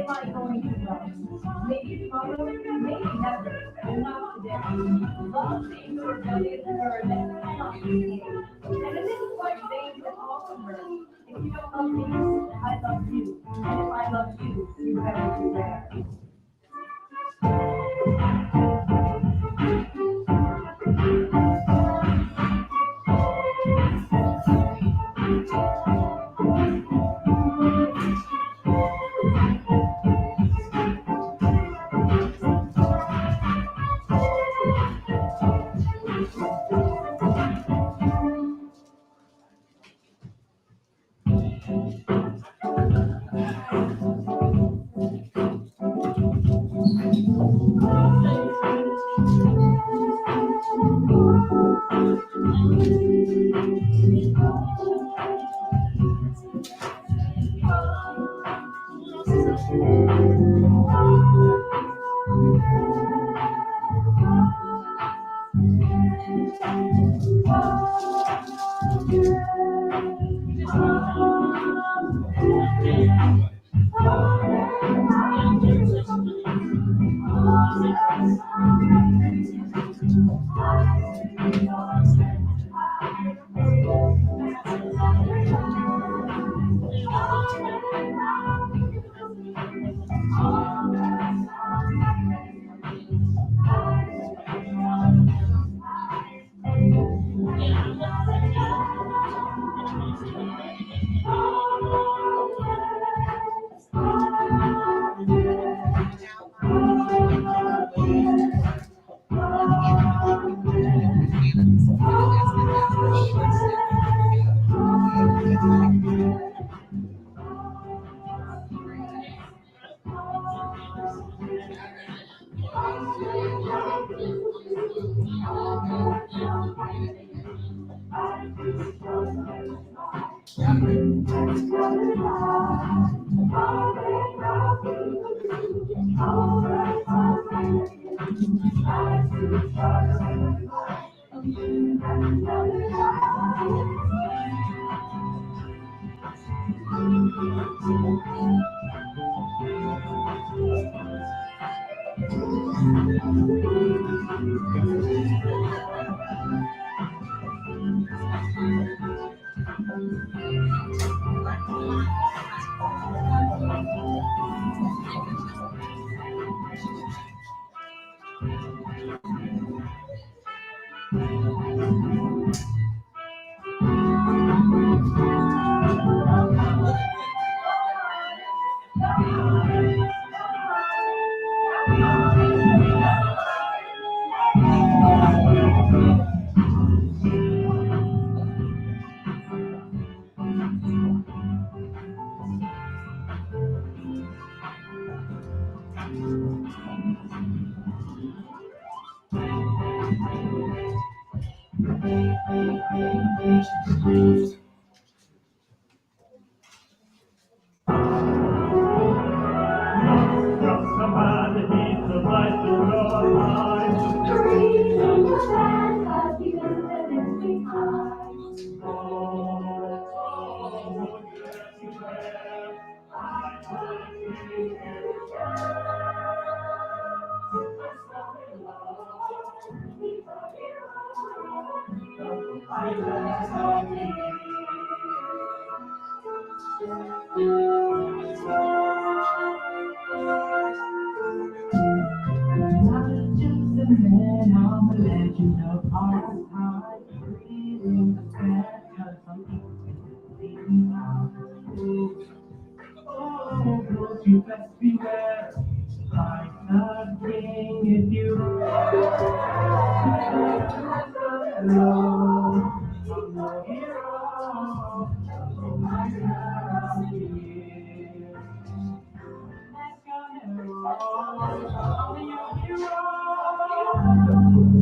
Am I going to love? Maybe tomorrow, maybe never, but not today. Love seems to rebellious bird that cannot be tamed. And it isn't quite dangerous also, bird. If you don't love me, I love you. And if I love you, you better beware.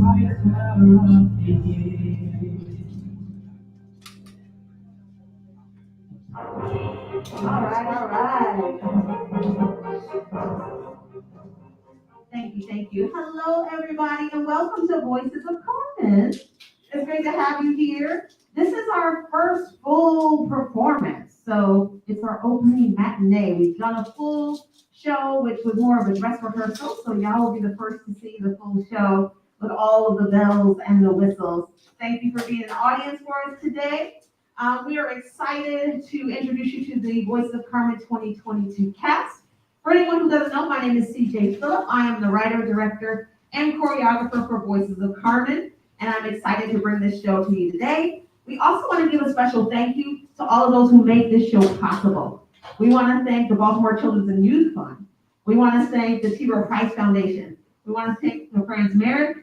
All right. Thank you. Hello, everybody, and welcome to Voices of Carmen. It's great to have you here. This is our first full performance, so it's our opening matinee. We've done a full show, which was more of a dress rehearsal, so y'all will be the first to see the full show with all of the bells and the whistles. Thank you for being an audience for us today. We are excited to introduce you to the Voices of Carmen 2022 cast. For anyone who doesn't know, my name is CJ Phillip. I am the writer, director, and choreographer for Voices of Carmen, and I'm excited to bring this show to you today. We also want to give a special thank you to all of those who make this show possible. We want to thank the Baltimore Children's and Youth Fund. We want to thank the T. Rowe Price Foundation. We want to thank the Franz Merrick,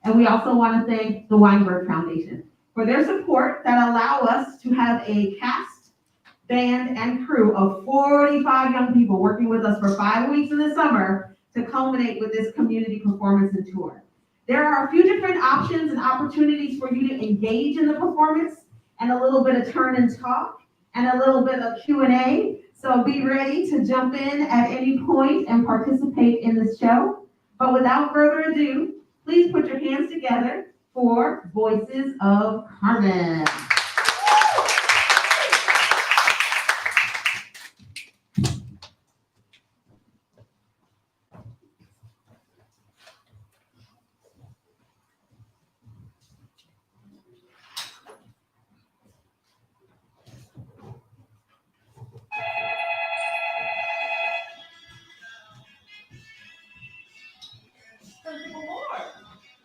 and we also want to thank the Weinberg Foundation for their support that allow us to have a cast, band, and crew of 45 young people working with us for 5 weeks in the summer to culminate with this community performance and tour. There are a few different options and opportunities for you to engage in the performance, and a little bit of turn and talk, and a little bit of Q&A. So be ready to jump in at any point and participate in the show. But without further ado, please put your hands together for Voices of Carmen.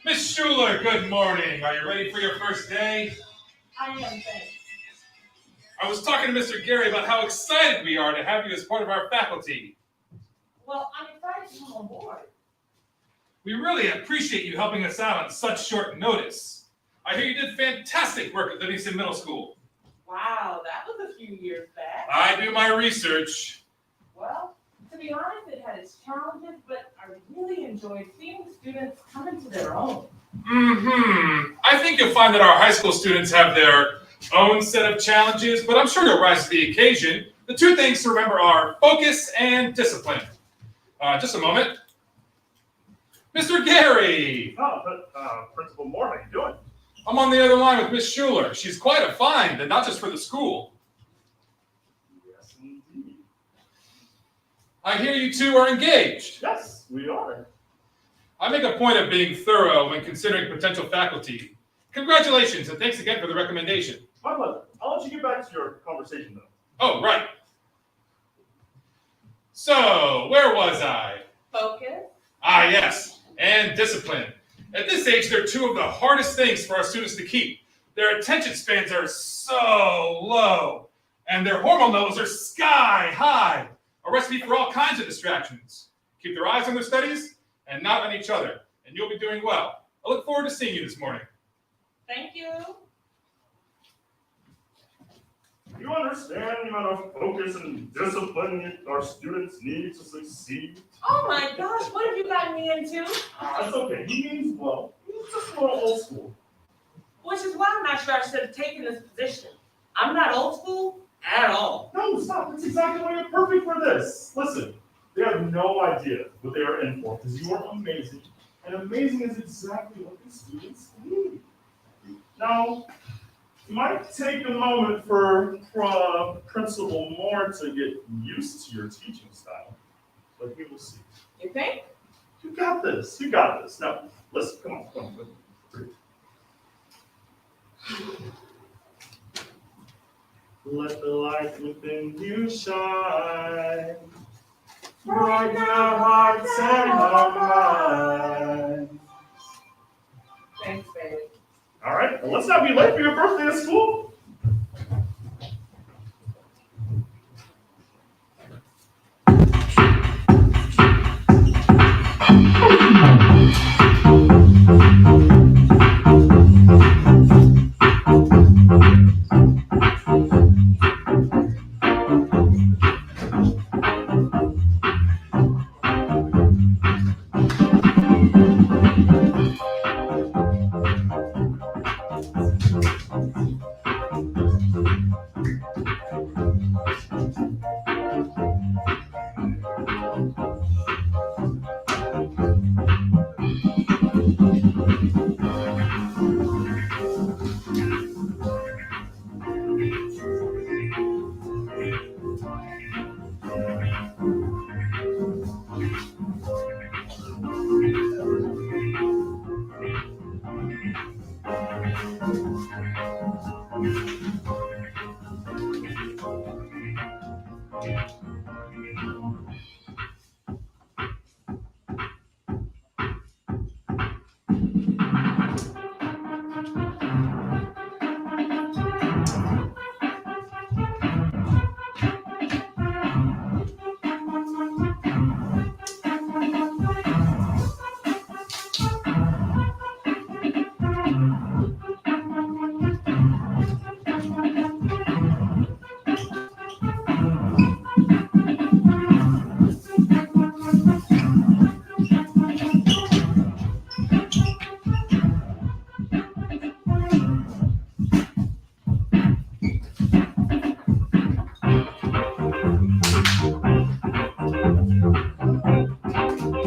Ms Schuler, good morning. Are you ready for your first day? I am, thanks. I was talking to Mr. Gary about how excited we are to have you as part of our faculty. Well, I'm excited to come on board. We really appreciate you helping us out on such short notice. I hear you did fantastic work at Livingston Middle School. Wow, that was a few years back. I do my research. Well, to be honest, it had its challenges, but I really enjoyed seeing students come into their own. I think you'll find that our high school students have their own set of challenges, but I'm sure you'll rise to the occasion. The two things to remember are focus and discipline. Just a moment. Mr. Gary! Principal Moore, how you doing? I'm on the other line with Ms. Schuler. She's quite a find, and not just for the school. Yes, indeed. I hear you two are engaged. Yes, we are. I make a point of being thorough when considering potential faculty. Congratulations, and thanks again for the recommendation. My pleasure. I'll let you get back to your conversation, though. Oh, right. So, where was I? Focus. Ah, yes, and discipline. At this age, they're two of the hardest things for our students to keep. Their attention spans are so low, and their hormone levels are sky high. A recipe for all kinds of distractions. Keep their eyes on their studies and not on each other, and you'll be doing well. I look forward to seeing you this morning. Thank you. You understand the amount of focus and discipline our students need to succeed? Oh my gosh, what have you gotten me into? That's okay. He means well. He's just a little old school. Which is why I'm not sure I should have taken this position. I'm not old school at all. No, stop. That's exactly why you're perfect for this. Listen, they have no idea what they are in for because you are amazing, and amazing is exactly what the students need. Now, it might take a moment for Principal Moore to get used to your teaching style, but he will see. You think? You got this. You got this. Now, listen. Come on. Let the light within you shine. Brighten our hearts and our minds. Thanks, baby. All right, well, let's not be late for your birthday at school.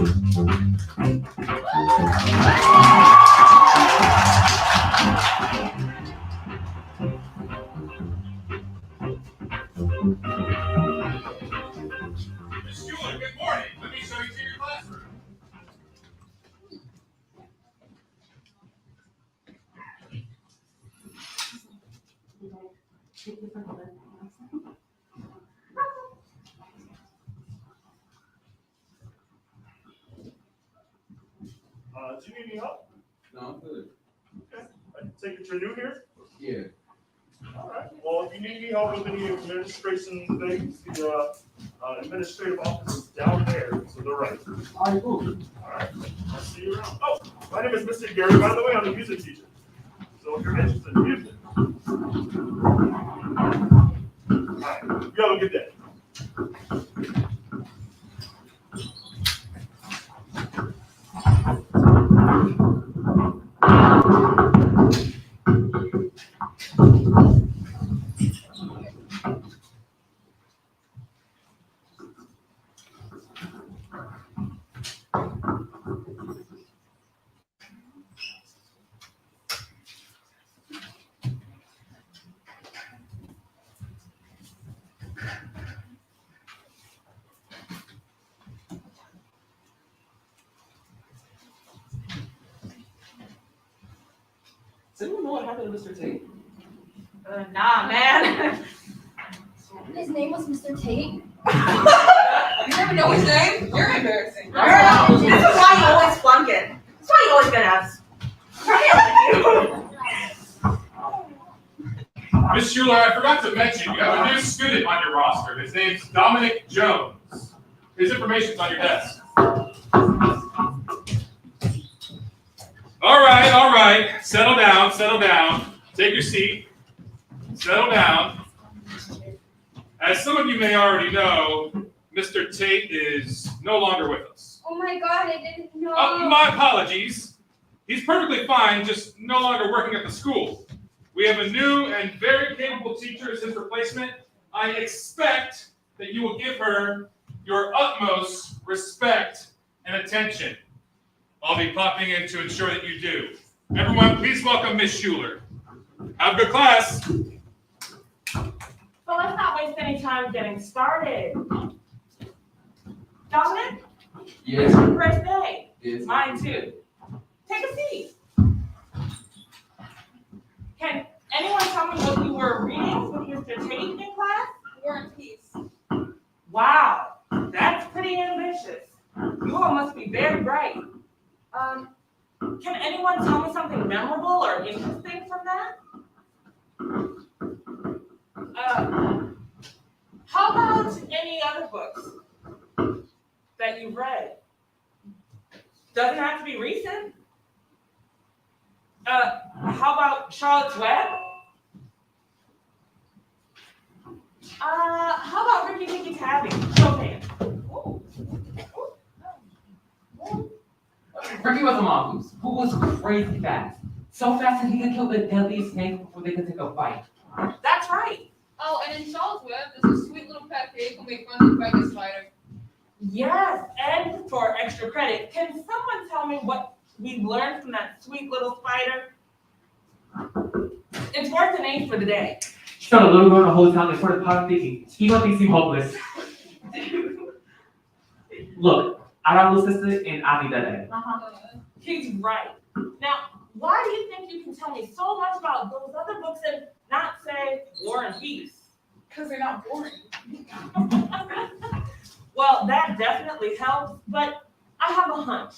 Ms Schuler, good morning. Let me show you to your classroom. Do you need any help? No, I'm good. Okay. I take it you're new here? Yeah. All right. Well, if you need any help with any administration things, the administrative office is down there to the right. All right, cool. All right. I'll see you around. Oh, my name is Mr. Gary. By the way, I'm a music teacher. So if you're interested in music. All right. You have a good day. Does anyone know what happened to Mr. Tate? Nah, man. His name was Mr. Tate. You never know his name? You're embarrassing. This is why you always flunk it. That's why you always get F's. Ms Schuler, I forgot to mention, you have a new student on your roster. His name's Dominic Jones. His information's on your desk. All right. Settle down. Take your seat. Settle down. As some of you may already know, Mr. Tate is no longer with us. Oh my God, I didn't know. My apologies. He's perfectly fine, just no longer working at the school. We have a new and very capable teacher as his replacement. I expect that you will give her your utmost respect and attention. I'll be popping in to ensure that you do. Everyone, please welcome Ms. Schuler. Have a good class. But let's not waste any time getting started. Dominic, Yes. first day. Yes. Mine too. Take a seat. Can anyone tell me what you were reading with Mr. Tate in class? War and Peace. Wow, that's pretty ambitious. You all must be very bright. Can anyone tell me something memorable or interesting from that? How about any other books that you've read? Doesn't have to be recent. How about Charlotte's Web? How about Ricky Tikki Tavi? Chopin. Ricky was a mongoose who was crazy fast. So fast that he could kill the deadliest snake before they could take a bite. That's right. Oh, and in Charlotte's Web, there's a sweet little pet pig who made fun of the biggest spider. Yes, and for extra credit, can someone tell me what we learned from that sweet little spider? It's worth an A for the day. She found a little girl in a hotel and started pot thinking, Schema thinks he's hopeless. Look, I got a little sister and I need that egg. He's right. Now, why do you think you can tell me so much about those other books and not say War and Peace? Because they're not boring. Well, that definitely helps, but I have a hunch.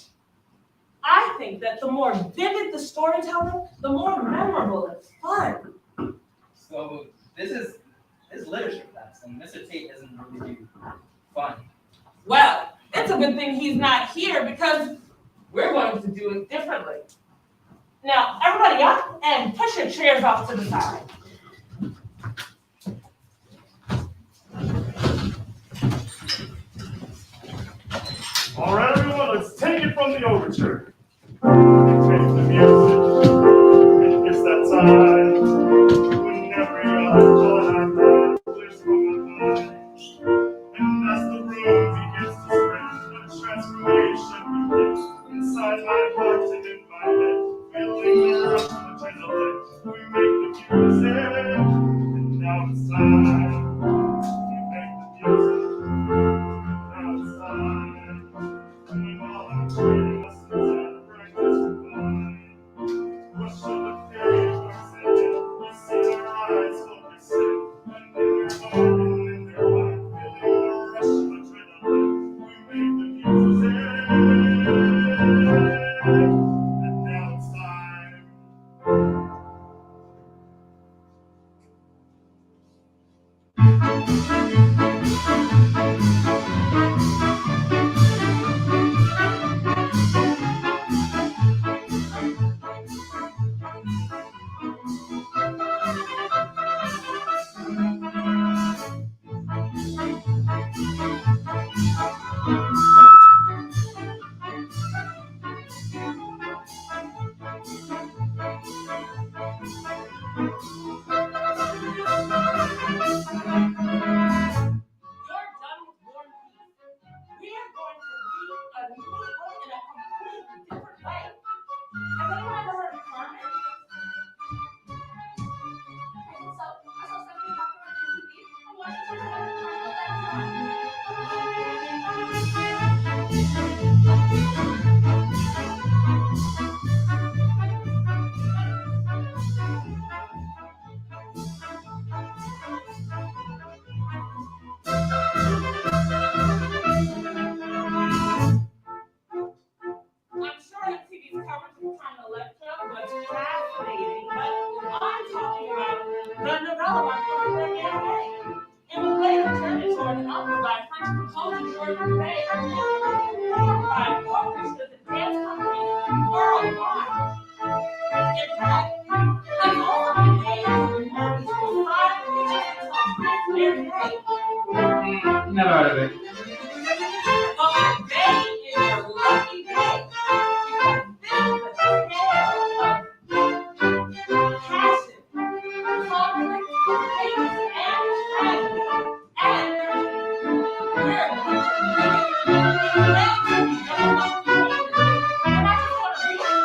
I think that the more vivid the storytelling, the more memorable and fun. So this is literature class, and Mr. Tate isn't really fun. Well, it's a good thing he's not here because we're going to do it differently. Now, everybody up and push your chairs off to the side. All right, everyone, let's take it from the overture. Take the music, and it's that time when every other thought I had clears from my mind. And as the road begins to spread, a transformation And now it's time. You're done with War and Peace. We are going to read a new book in a completely different way. Has anyone ever heard of Carmen? I saw something happen on TV. I watched it for the I'm sure MTV's coverage of Carmen Electra was fascinating, but I'm talking about the novella by Prosper Merimee. It was later turned into an opera by French composer George Bizet, performed by orchestras and dance companies worldwide. In fact, it's also been made into musical 5 features called Merimee. Never heard of it. Well, today is your lucky day, because this is a tale of passion, conflict, hate, and tragedy. And we're going to read it. It's meant to be done on pages. And I just want to read it.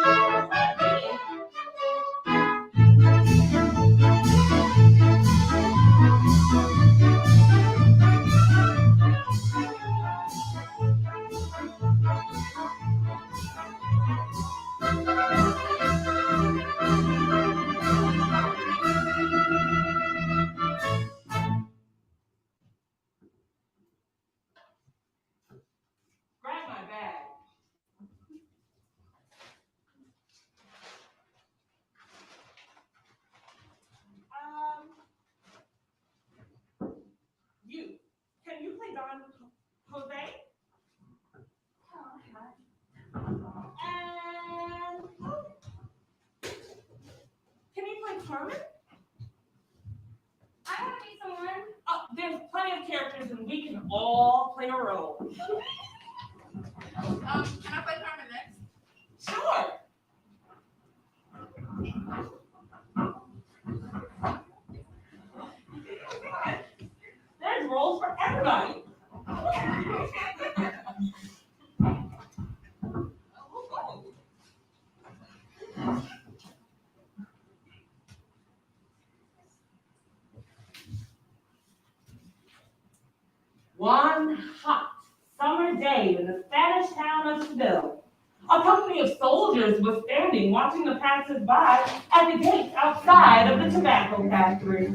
Grab my bag. You. Can you play Don Jose? And can you play Carmen? I want to meet someone. There's plenty of characters and we can all play a role. Can I play Carmen next? Sure. There's roles for everybody. One hot summer day in the Spanish town of Seville, a company of soldiers was standing watching the passers-by at the gates outside of the tobacco factory.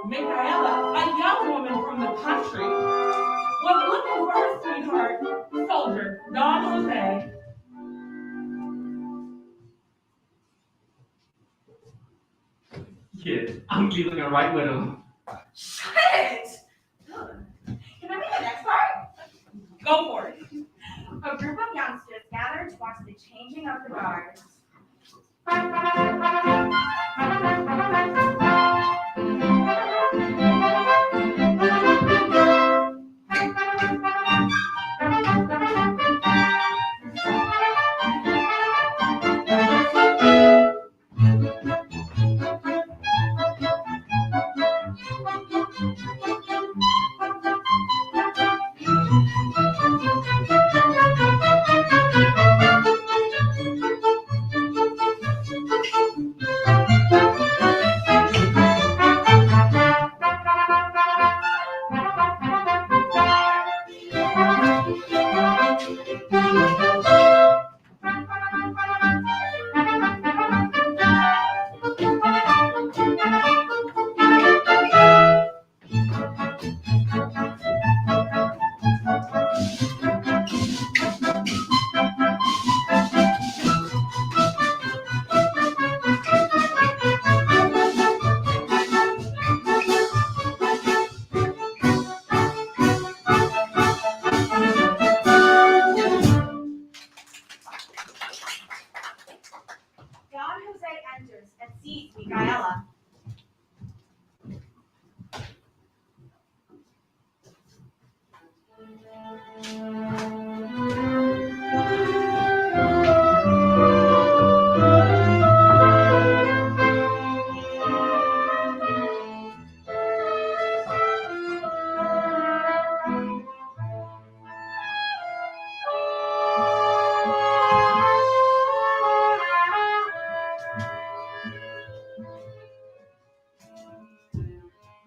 Micaela, a young woman from the country, was looking for her sweetheart, soldier Don Jose. Yeah, I'm feeling a right widow. Shut it! Can I be the next part? Go for it. A group of youngsters gathered to watch the changing of the guards. Micaela.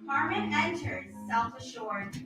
Carmen enters, self-assured.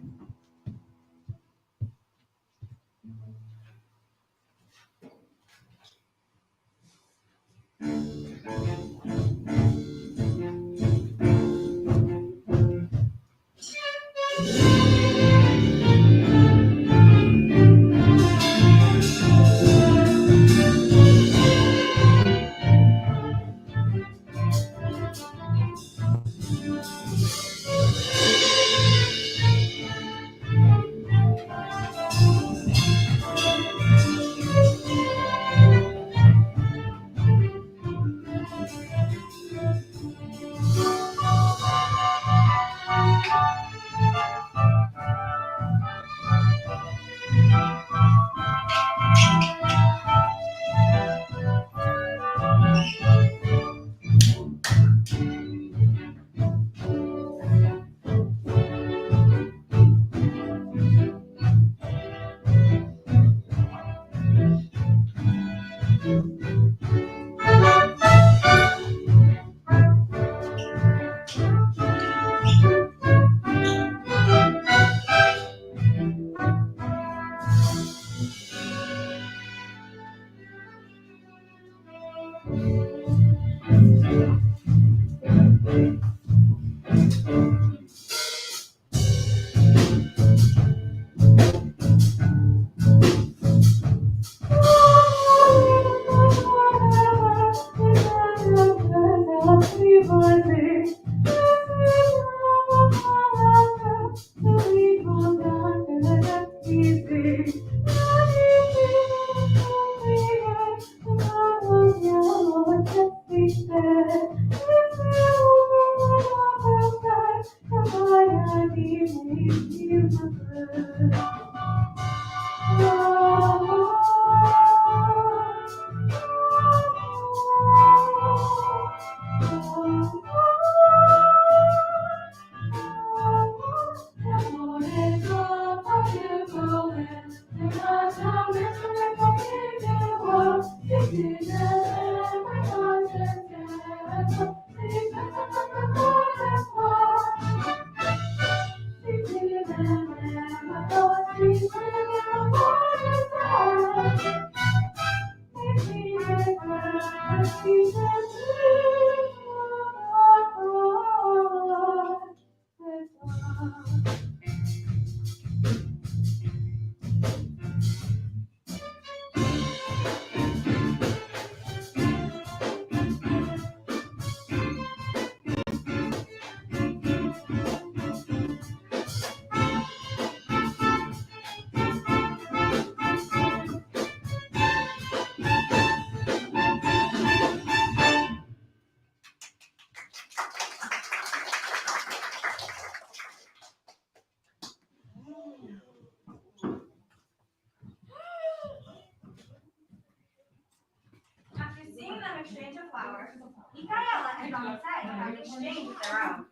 After seeing them exchange a flower, Micaela and Bizet have exchanged their own.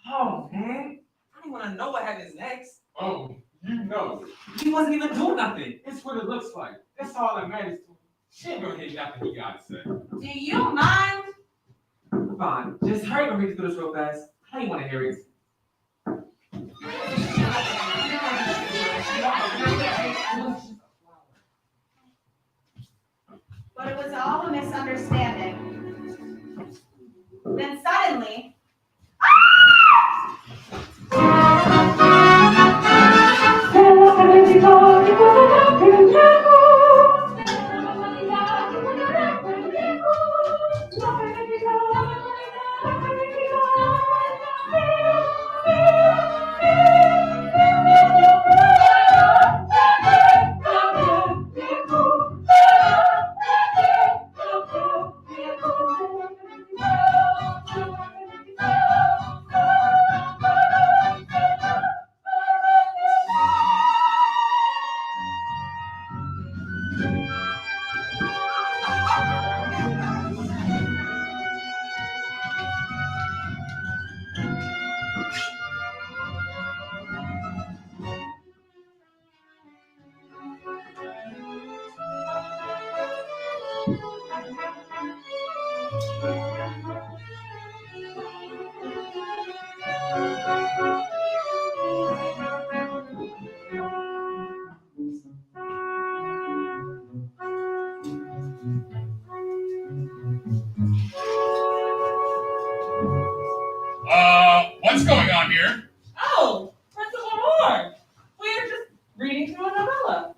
Oh, man. I don't want to know what happens next. Oh, you know. He wasn't even doing nothing. It's what it looks like. That's all that matters to him. She ain't gonna hear nothing he gotta say. Do you mind? Fine. Just hurry and read through this real fast. I don't want to hear it. But it was all a misunderstanding. Then suddenly, What's going on here? Oh, Principal Moore. We're just reading through a novella.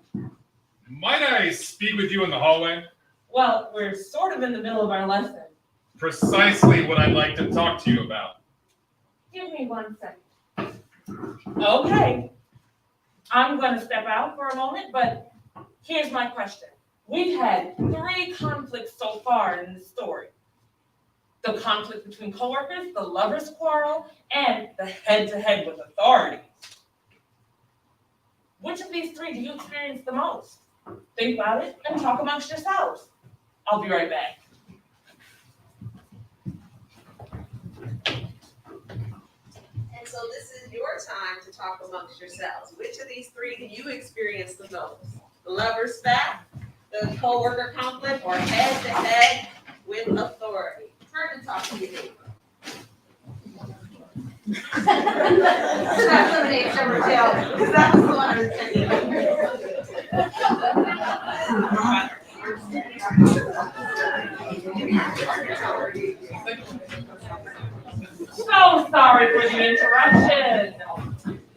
Might I speak with you in the hallway? Well, we're sort of in the middle of our lesson. Precisely what I'd like to talk to you about. Give me 1 second. Okay. I'm going to step out for a moment, but here's my question. We've had 3 conflicts so far in the story. The conflict between coworkers, the lovers' quarrel, and the head-to-head with authority. Which of these 3 do you experience the most? Think about it and talk amongst yourselves. I'll be right back. And so this is your time to talk amongst yourselves. Which of these 3 do you experience the most? The lover's spat, the co-worker conflict, or head-to-head with authority? Turn and talk to your neighbor. That's eliminate number 2, because that was the one I was So sorry for the interruption.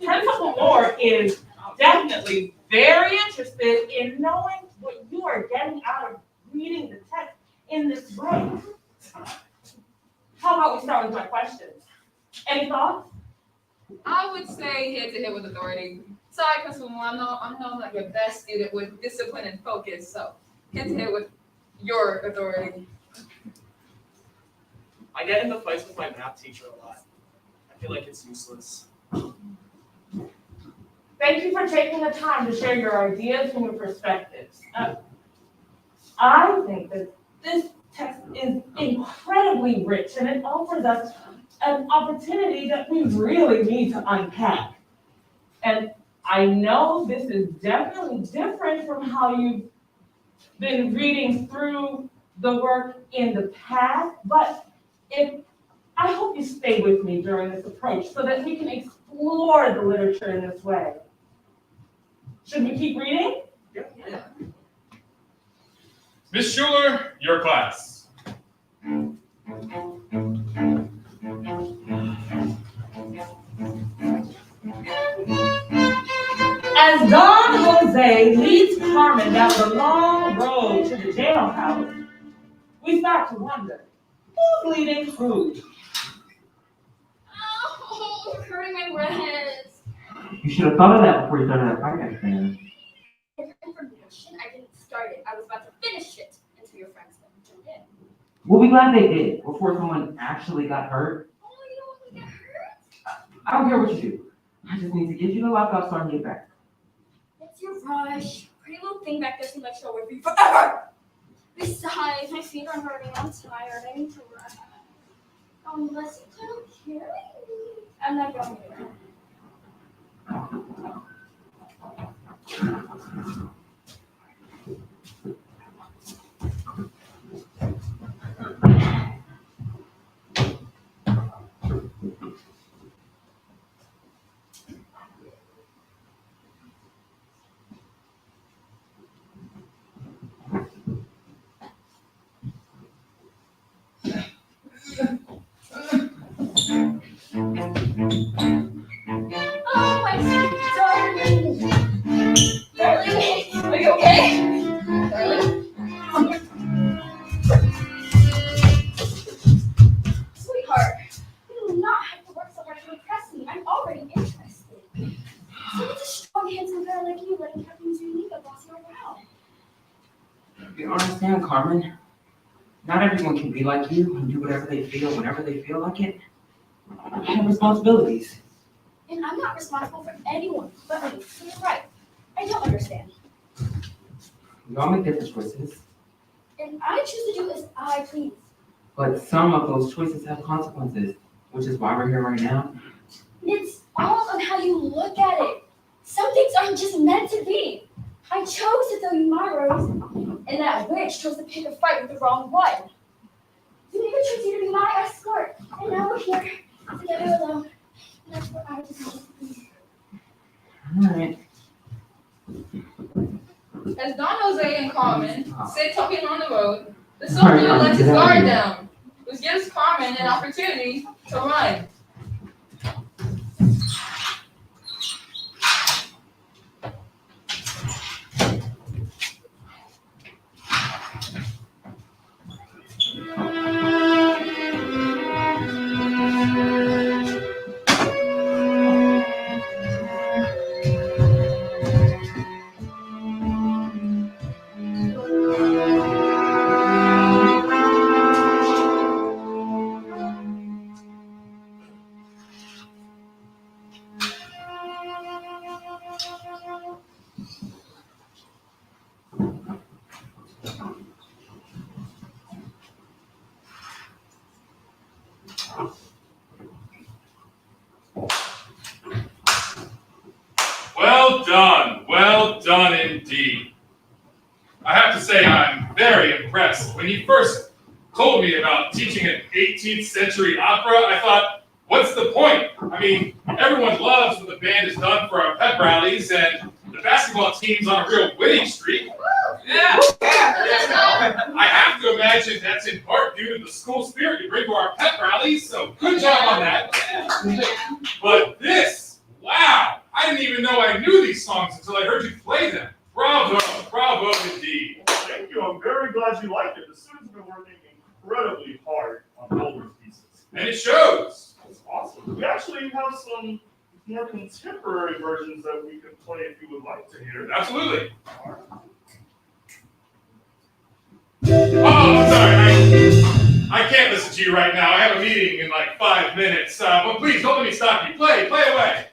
Principal Moore is definitely very interested in knowing what you are getting out of reading the text in this way. How about we start with my questions? Any thoughts? I would say head to head with authority. Sorry, Principal Moore, I'm not like your best student with discipline and focus, so head to head with your authority. I get into fights with my math teacher a lot. I feel like it's useless. Thank you for taking the time to share your ideas and your perspectives. I think that this text is incredibly rich and it offers us an opportunity that we really need to unpack. And I know this is definitely different from how you've been reading through the work in the past, but I hope you stay with me during this approach so that we can explore the literature in this way. Should we keep reading? Yeah. Ms. Schuler, your class. As Don Jose leads Carmen down the long road to the jailhouse, we start to wonder, who's leading who? Oh, it's hurting my wrist. You should have thought of that before you started that project, man. For information, I didn't start it. I was about to finish it until your friends jumped in. We'll be glad they did, before someone actually got hurt. Oh, you don't want me to get hurt? I don't care what you do. I just need to get you the laptop so I can get back. It's your rush. Pretty little thing back there seems like she'll with you forever. Besides, my feet are hurting. I'm tired. I need to rest. Unless you plan on carrying me. I'm not going anywhere. Oh, my sweet darling. Darling, are you okay? Darling? Sweetheart, you do not have to work so hard to impress me. I'm already interested. So it's a strong, handsome girl like you letting Captain Zunika boss you around. You don't understand, Carmen. Not everyone can be like you and do whatever they feel whenever they feel like it. I have responsibilities. And I'm not responsible for anyone but me. So you're right. I don't understand. We all make different choices, And I choose to do as I please. but some of those choices have consequences, which is why we're here right now. It's all on how you look at it. Some things aren't just meant to be. I chose to throw you my rose, and that witch chose to pick a fight with the wrong one. You even chose you to be my escort, and now we're here together alone. And that's what I just want to be. Alright. As Don Jose and Carmen sit talking on the road, the Alright, soldier lets his get out of guard here. down, which gives Carmen an opportunity to run. Well done indeed. I have to say I'm very impressed. When you first told me about teaching an 18th century opera, I thought, what's the point? I mean, everyone loves what the band has done for our pep rallies, and the basketball team's on a real winning streak. Yeah. I have to imagine that's in part due to the school spirit you bring to our pep rallies, so good job on that. But this, wow, I didn't even know I knew these songs until I heard you play them. Bravo, bravo indeed. Well, thank you. I'm very glad you liked it. The students have been working incredibly hard on older pieces. And it shows. That's awesome. We actually have some more contemporary versions that we can play if you would like to hear. Absolutely. Oh, I'm sorry. I can't listen to you right now. I have a meeting in like 5 minutes. But please don't let me stop you. Play away.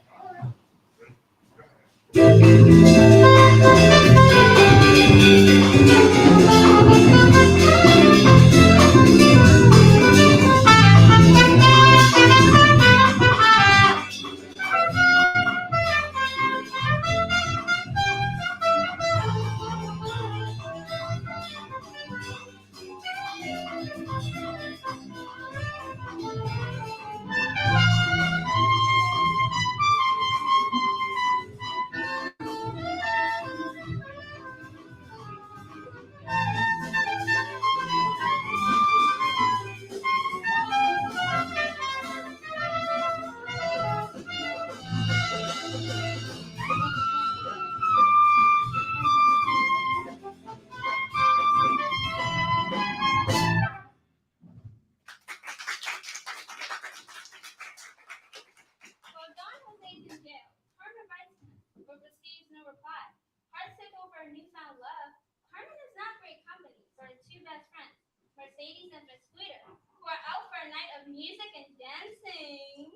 Well, Don Jose's in jail. Carmen writes him, but receives no reply. Heartsick over a newfound love, Carmen is not great company for her two best friends, Mercedes and Miss Schuler, who are out for a night of music and dancing.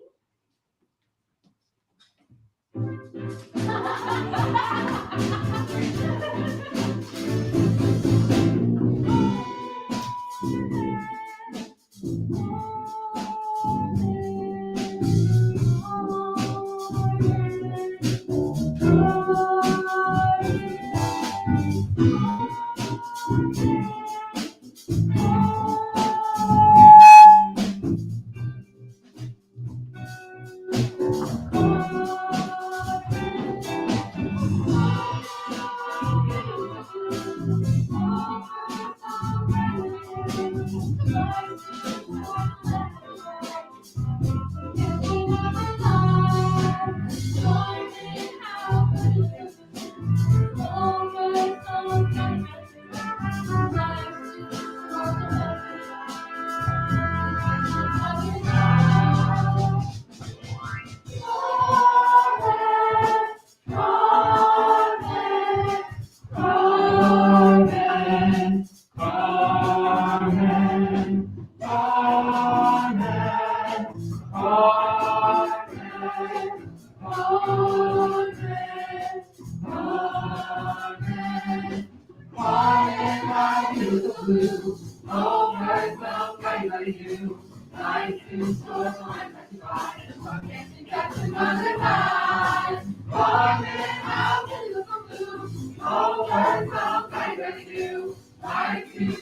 Life is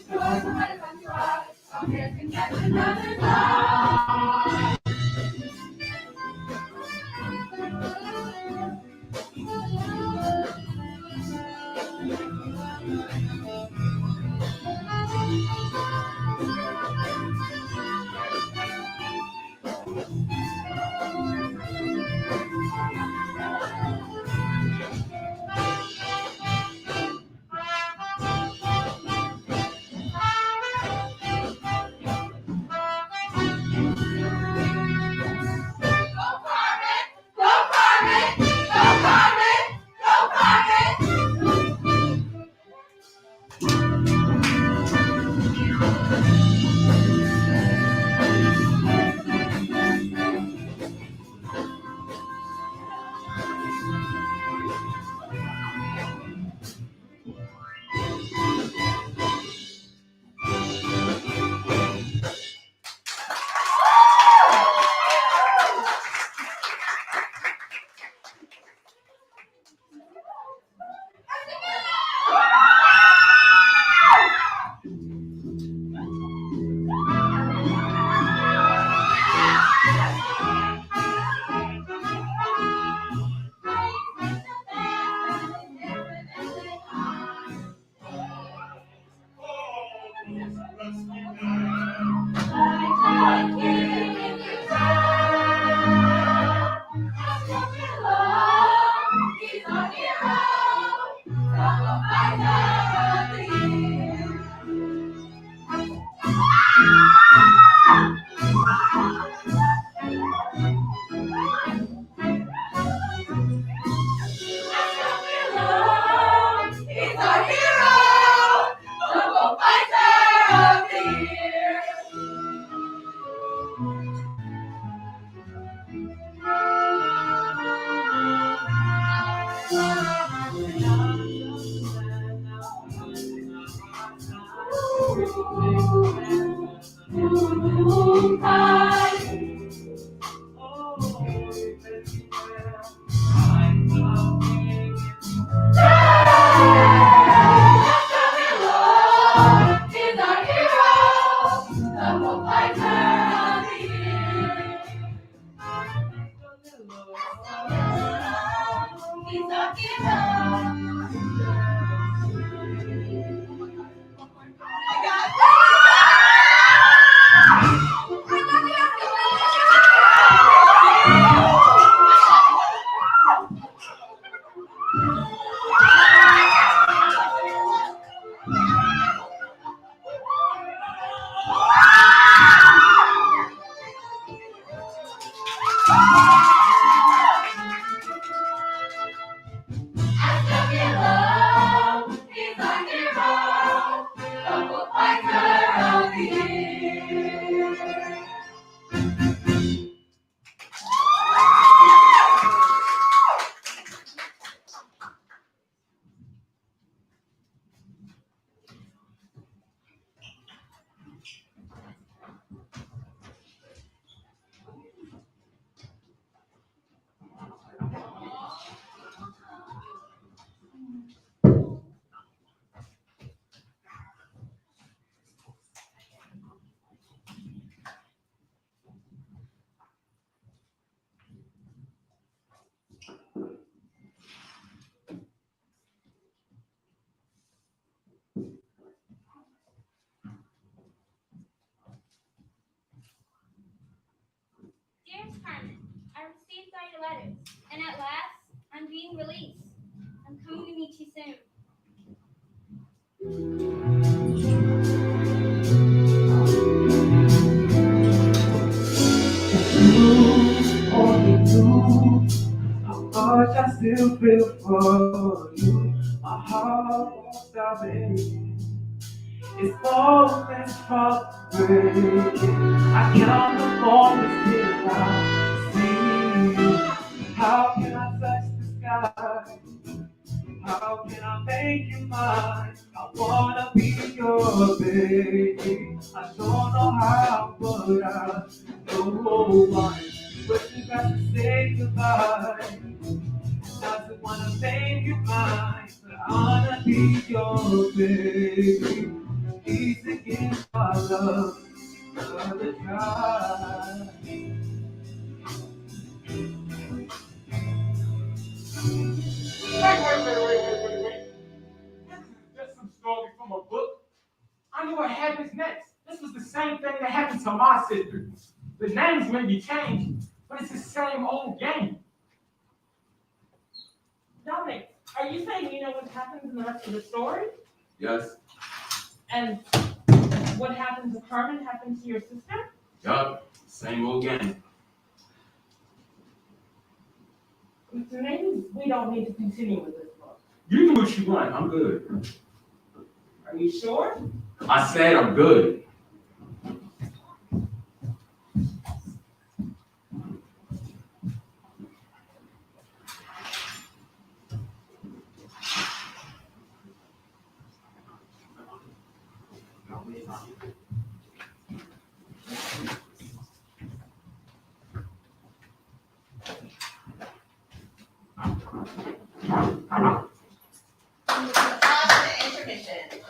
Dearest Carmen, I received all your letters, and at last, I'm being released. I'm coming to meet you soon. Only you, how much I still feel for you. My heart won't stop beating. It's always heartbreaking. I count the moments till I see you. How can I touch the sky? How can I make you mine? I wanna be your baby. I don't know how, but I know why. But you got to say goodbye. Doesn't wanna make you mine, but I wanna be your baby. Please give my love another try. Wait. This is just some story from a book. I know what happens next. This was the same thing that happened to my sister. The names may be changed, but it's the same old game. Dominic, are you saying you know what happens in the rest of the story? Yes. And what happened to Carmen happened to your sister? Yup. Same old game. Mr. Maybe we don't need to continue with this book. You do what you want. I'm good. Are you sure? I said I'm good. Intermission.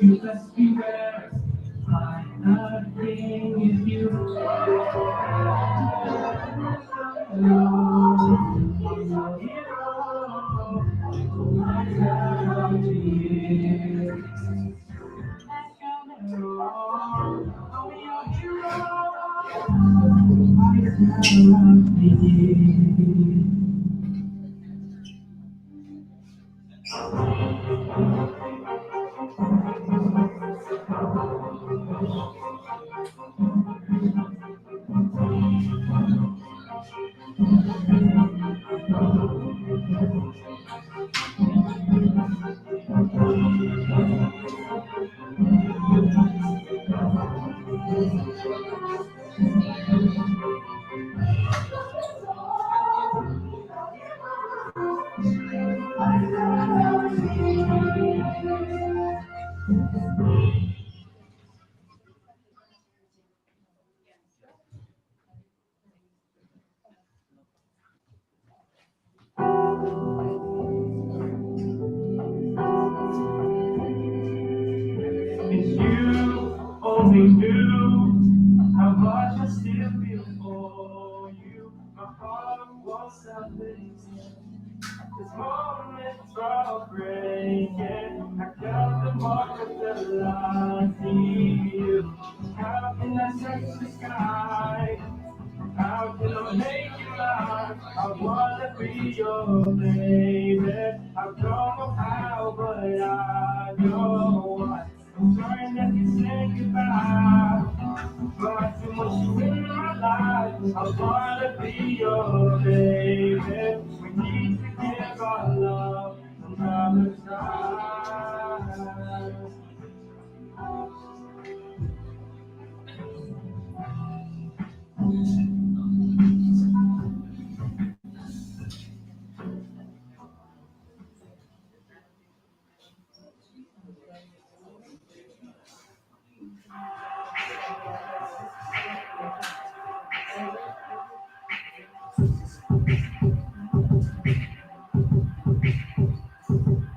You must beware. I'm nothing if you if you only knew how much I still feel for you, my heart won't stop beating. This moment's all breaking. I got the mark of the I see you. How can I touch the sky? How can I make you laugh? I wanna be your baby. I don't know how, but I know. I'm sorry that you said goodbye. But too much in my life. I wanna be your baby. We need to give our love another try.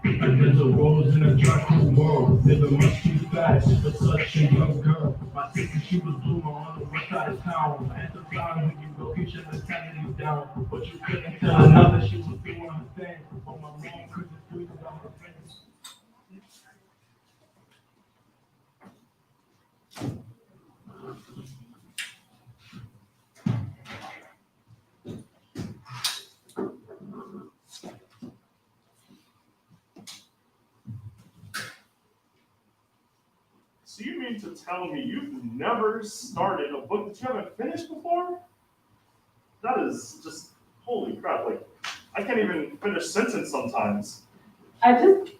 There's a rose in a dark world, living much too fast for such a young girl. My sister, she was blooming on the west side of town. At the time when you go, you should have turned you down. But you couldn't tell another she was doing her thing. On my mom couldn't do it without her friends. So you mean to tell me you've never started a book that you haven't finished before? That is just, holy crap, like, I can't even finish a sentence sometimes. I just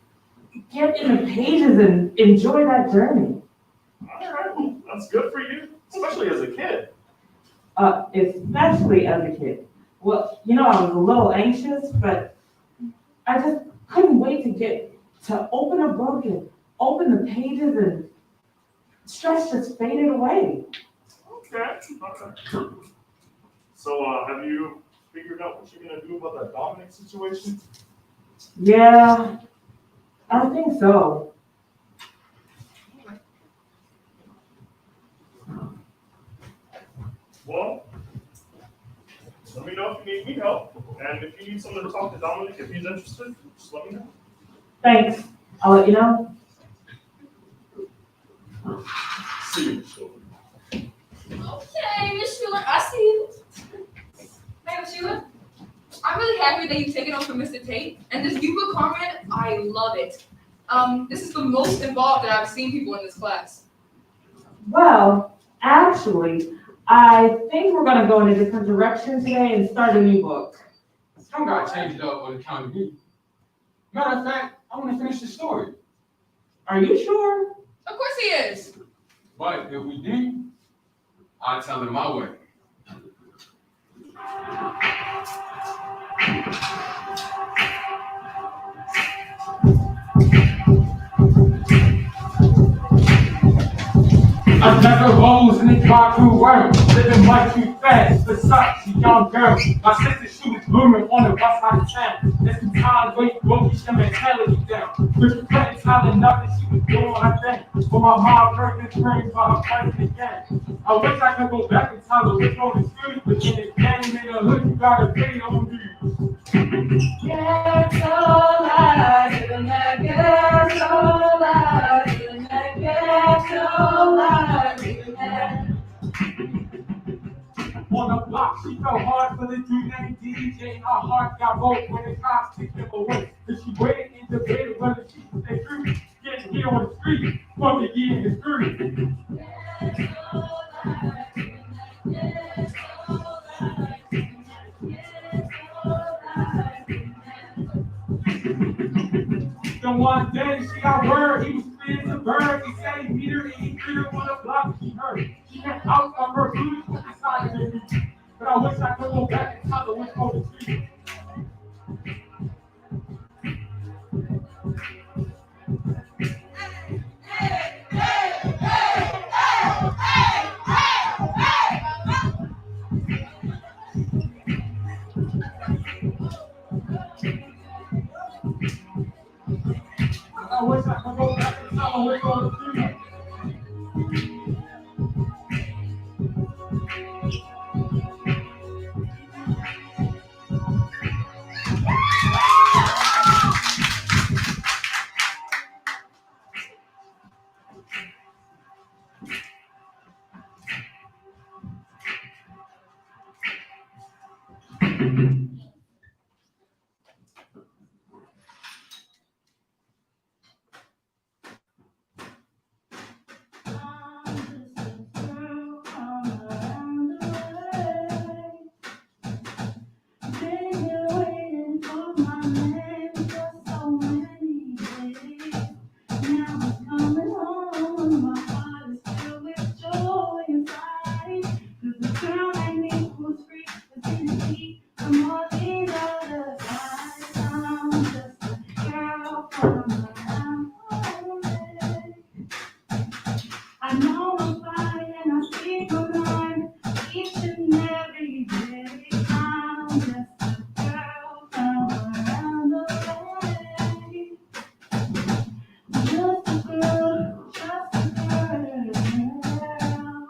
get in the pages and enjoy that journey. All right, well, that's good for you, especially as a kid. Especially as a kid. Well, I was a little anxious, but I just couldn't wait to open a book and open the pages, and stress just faded away. Okay. So, have you figured out what you're gonna do about that Dominic situation? Yeah, I think so. Well, let me know if you need help, and if you need someone to talk to Dominic, if he's interested, just let me know. Thanks. I'll let you know. See you, Schuler. Okay, Ms Schuler, I see you. Hey, Ms Schuler, I'm really happy that you've taken on for Mr. Tate. And this new book, Carmen, I love it. This is the most involved that I've seen people in this class. Well, actually, I think we're gonna go in a different direction today and start a new book. Some guy changed it up on account of me. Matter of fact, I want to finish the story. Are you sure? Of course he is. But if we did, I'll tell him my way. I've never rose in the dark blue world, living life too fast, besides a young girl. My sister, she was blooming on the west side of town. There's some time wait, broke your mentality down. But you couldn't tell her nothing she was doing her thing. But my mom heard this ring for her fighting again. I wish I could go back and tell her what's on the street, but in this game in the hood, you gotta pay on me. Ghetto life, living that ghetto life, living that ghetto life, living that. On the block, she felt hard for the dude named DJ. Her heart got broke when the cops took him away. Cause she waited and debated whether she would stay free. Getting hit on the street, from the year in the street. Then one day she got word he was free as a bird. He said he beat her and he beat her on the block she heard. She had out of her boots with the side of me. But I wish I could go back and tell her what's on the street. I wish I could go back and tell her what's on the street. I know I'm fine and I speak my mind each and every day. I'm just a girl from around the way. Just a girl, just a girl.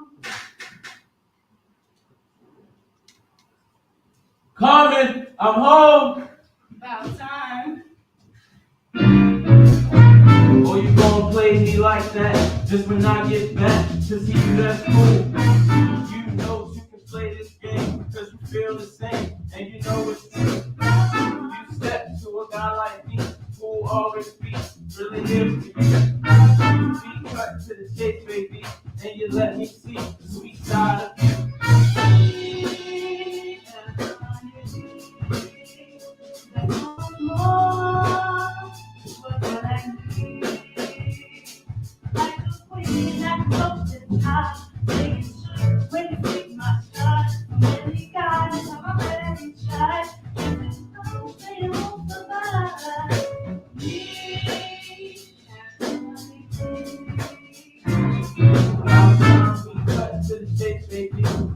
Carmen, I'm home. About time. Oh, you gonna play me like that just when I get back to see you, that's cool. You know you can play this game because you feel the same and you know it's true. You step to a guy like me who will always be really here for you. Be cut to the chase, baby, and you let me see the sweet side of you.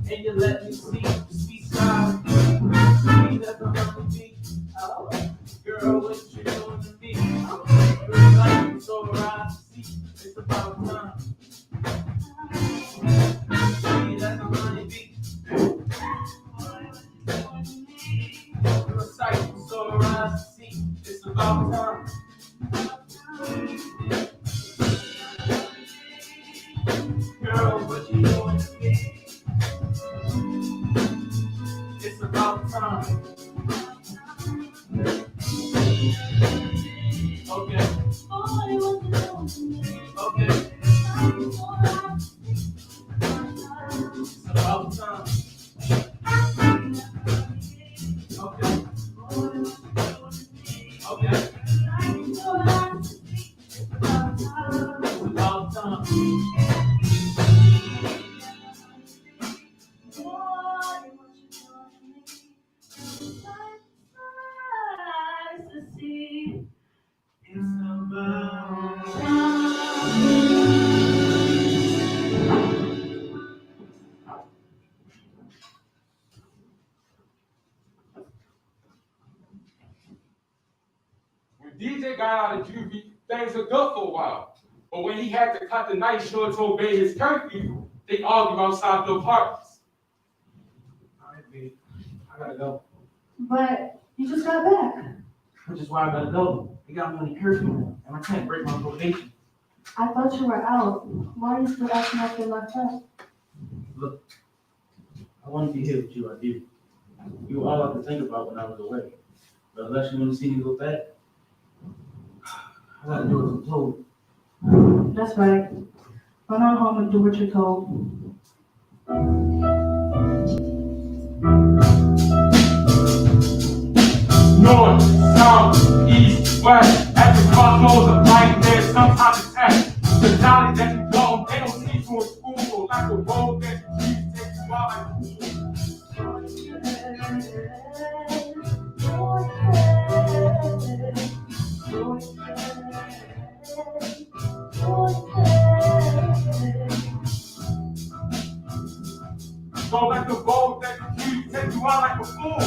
And you let me see the sweet side. Sweet as a honey girl, what you doing to me? Girl, like you so around to see. It's about time. Sweet as a honey bee. You're a sight you so around to see. It's about time. Girl, what you doing to me? It's about time. Okay. Okay. It's about time. DJ got out of juvie, things were good for a while. But when he had to cut the night short to obey his curfew, they argued outside the apartments. All right, babe, I gotta go. But you just got back. Which is why I gotta go. They got me on the curfew, and I can't break my probation. I thought you were out. Why are you still acting like you're left out? Look, I want to be here with you, I do. You were all I could think about when I was away. But unless you want to see me go back, I gotta do what I'm told. That's right. Run on home and do what you're told. North, south, east, west, at the crossroads of life, there's some kind of test. The knowledge that you don't, they don't teach you in school, or like the road that you teach takes you out like go like the road that you teach takes you out like a fool.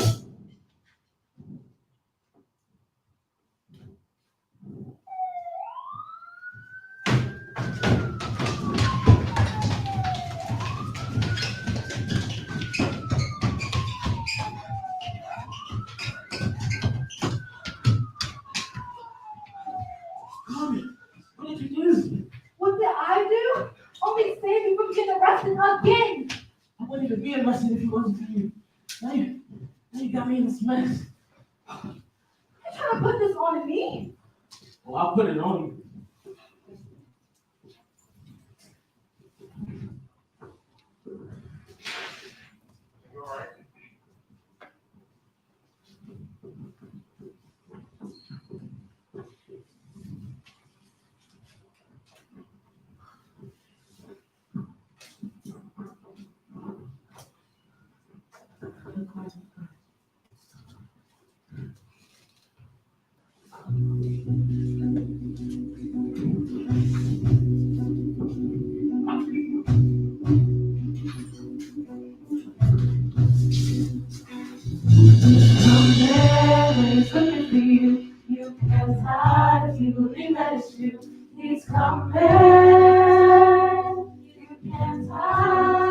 What did you do? What did I do? Only save you from getting arrested again. I wouldn't even be arrested if it wasn't for you. Now you got me in this mess. You're trying to put this on me? Well, I'll put it on you. You all right? He's looking for you. You can't hide if you believe that it's true. He's coming. You can't hide.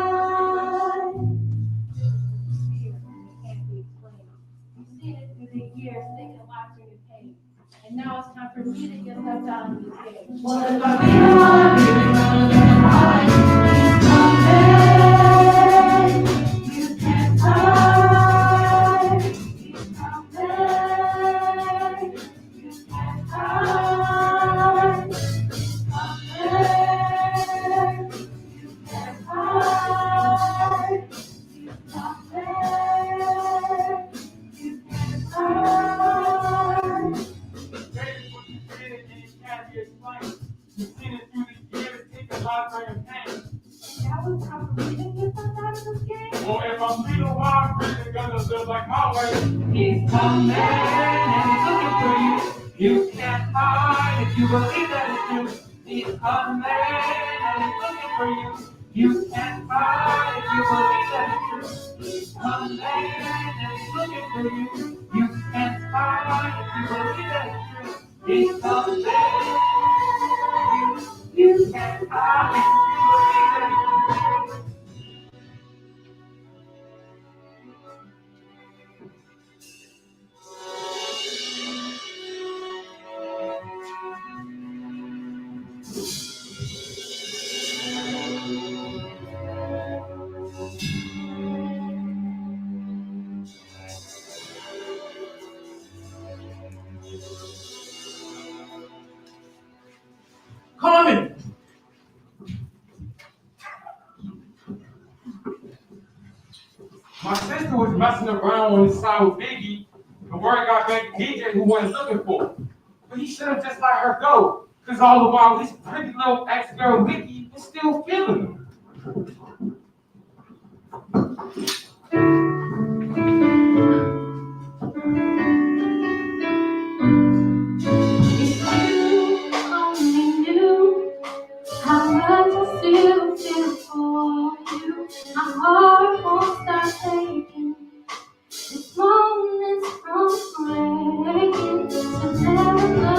Fear can't be explained. You've seen it through the years, thinking lives bring you pain. And now it's time for me to get left out of this game. Well, if I be the one, he's coming. You can't hide. He's coming. You can't hide. He's coming. You can't hide. He's coming. You can't hide. Baby, what you did and it can't be explained. You've seen it through the years, taking lives by your pain. Now it's time for me to get left out of this game. Or if I'm feeling wild, I'm gonna live like my way. He's coming and he's looking for you. You can't hide if you believe that it's true. He's coming and he's looking for you. You can't hide if you believe that it's true. He's coming and he's looking for you. You can't hide if you believe that it's true. He's coming. You can't hide if you believe that it's true. Carmen! My sister was messing around on the side with Biggie, and word got back to DJ who wasn't looking for her. But he should have just let her go, because all the while this pretty little ex-girl Mickey is still feeling her. If you only knew how much I still feel for you, my heart won't stop taking. This moment's from breaking to never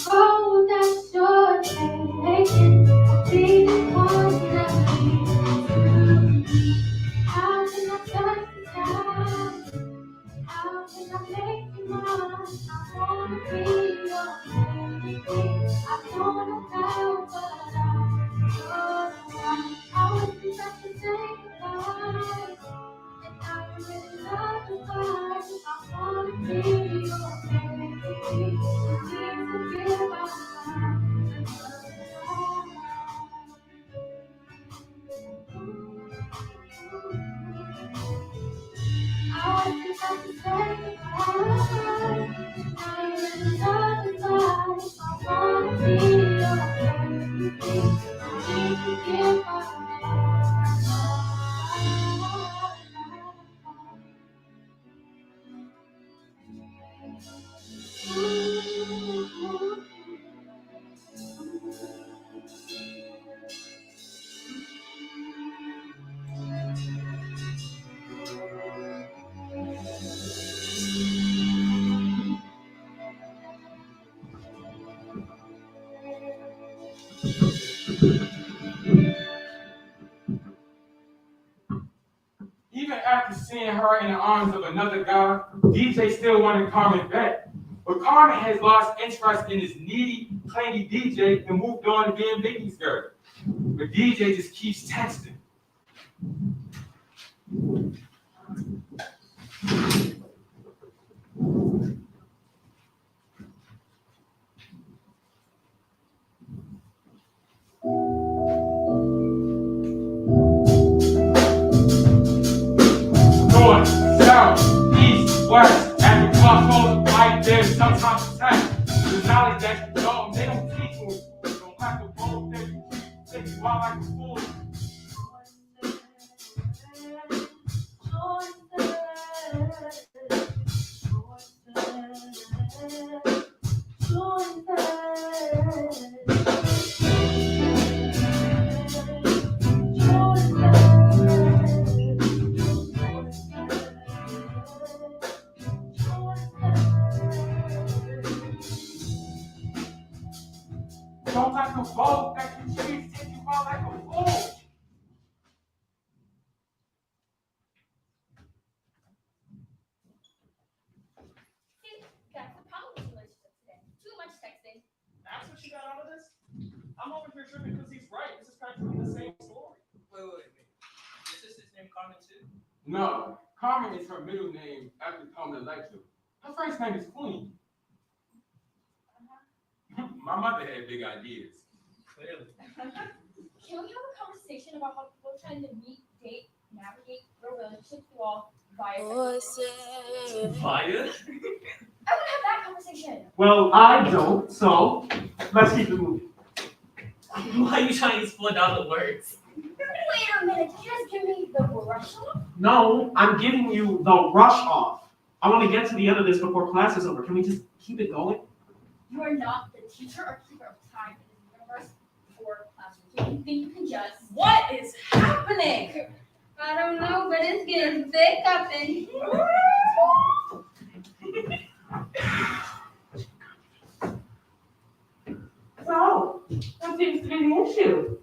cold as your taking, be the one that leads you. How can I touch the sky? How can I make you mine? I wanna be your baby. I don't know how, but I know why. I wouldn't have to say goodbye. And I really love you, but I wanna be your baby. Please forgive my I just have to say goodbye. I really love you, but I wanna be your baby. Please forgive my Even after seeing her in the arms of another guy, DJ still wanted Carmen back. But Carmen has lost interest in this needy, clingy DJ and moved on to being Biggie's girl. But DJ just keeps texting. North, south, east, west, at the crossroads, right there, sometimes attack. The knowledge that you know, they don't teach you. You don't have to roll there, you take you out like a fool. Don't let the vote that you choose take you out like a fool. See, that's the problem with relationships today. Too much texting. That's what you got out of this? I'm over here tripping because he's right. This is practically the same story. Wait. Your sister's name Carmen too? No, Carmen is her middle name after Carmen Electra. Her first name is Queen. My mother had big ideas. Clearly. Can we have a conversation about how people are trying to meet, date, navigate their relationships through all via text? Fire? I want to have that conversation. Well, I don't, so let's keep it moving. Why are you trying to split down the words? Wait a minute, did you just give me the rush off? No, I'm giving you the rush off. I want to get to the end of this before class is over. Can we just keep it going? You are not the teacher or keeper of time in this universe or classroom. So you think you can just. What is happening? I don't know, but it's getting thick up in here. So, what seems to be the issue?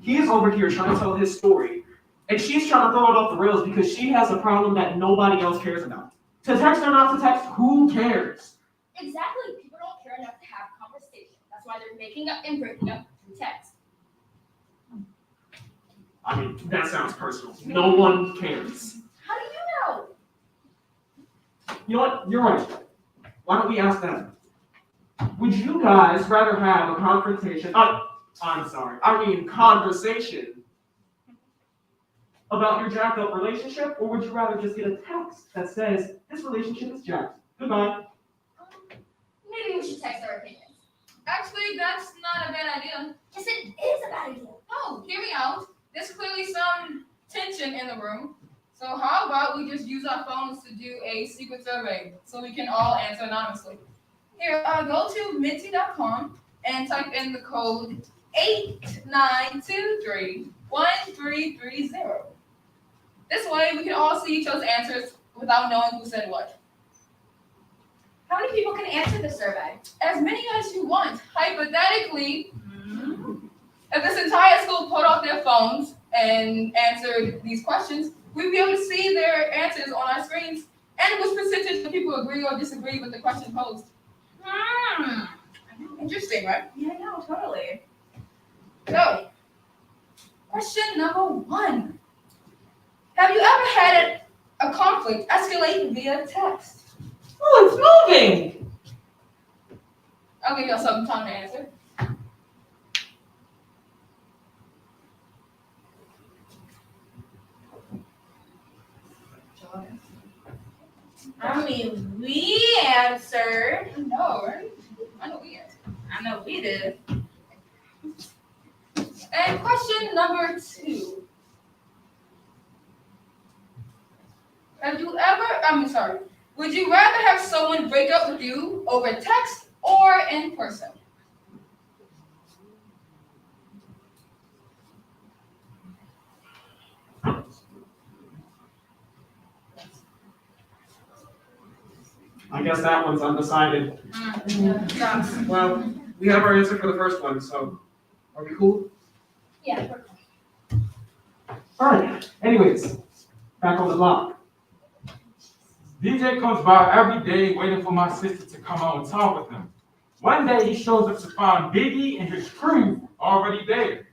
He's over here trying to tell his story, and she's trying to throw it off the rails because she has a problem that nobody else cares about. To text or not to text, who cares? Exactly. People don't care enough to have conversation. That's why they're making up and breaking up through text. I mean, that sounds personal. No one cares. How do you know? You know what? You're right. Why don't we ask them? Would you guys rather have a confrontation? Conversation about your jacked up relationship, or would you rather just get a text that says this relationship is jacked? Goodbye. Maybe we should text our opinions. Actually, that's not a bad idea. Yes, it is a bad idea. Oh, hear me out. There's clearly some tension in the room. So how about we just use our phones to do a secret survey so we can all answer anonymously. Here, go to minty.com and type in the code 89231330. This way we can all see each other's answers without knowing who said what. How many people can answer the survey? As many as you want. Hypothetically, if this entire school pulled out their phones and answered these questions, we'd be able to see their answers on our screens and which percentage of people agree or disagree with the question posed. Interesting, right? Yeah, no, totally. So, question number 1. Have you ever had a conflict escalate via text? Oh, it's moving. I'll give y'all some time to answer. I mean, we answered. No, right? I know we answered. I know we did. And question number 2. Would you rather have someone break up with you over text or in person? I guess that one's undecided. Well, we have our answer for the first one, so are we cool? Yeah. All right. Anyways, back on the block. DJ comes by every day waiting for my sister to come out and talk with him. One day he shows up to find Biggie and his crew already there.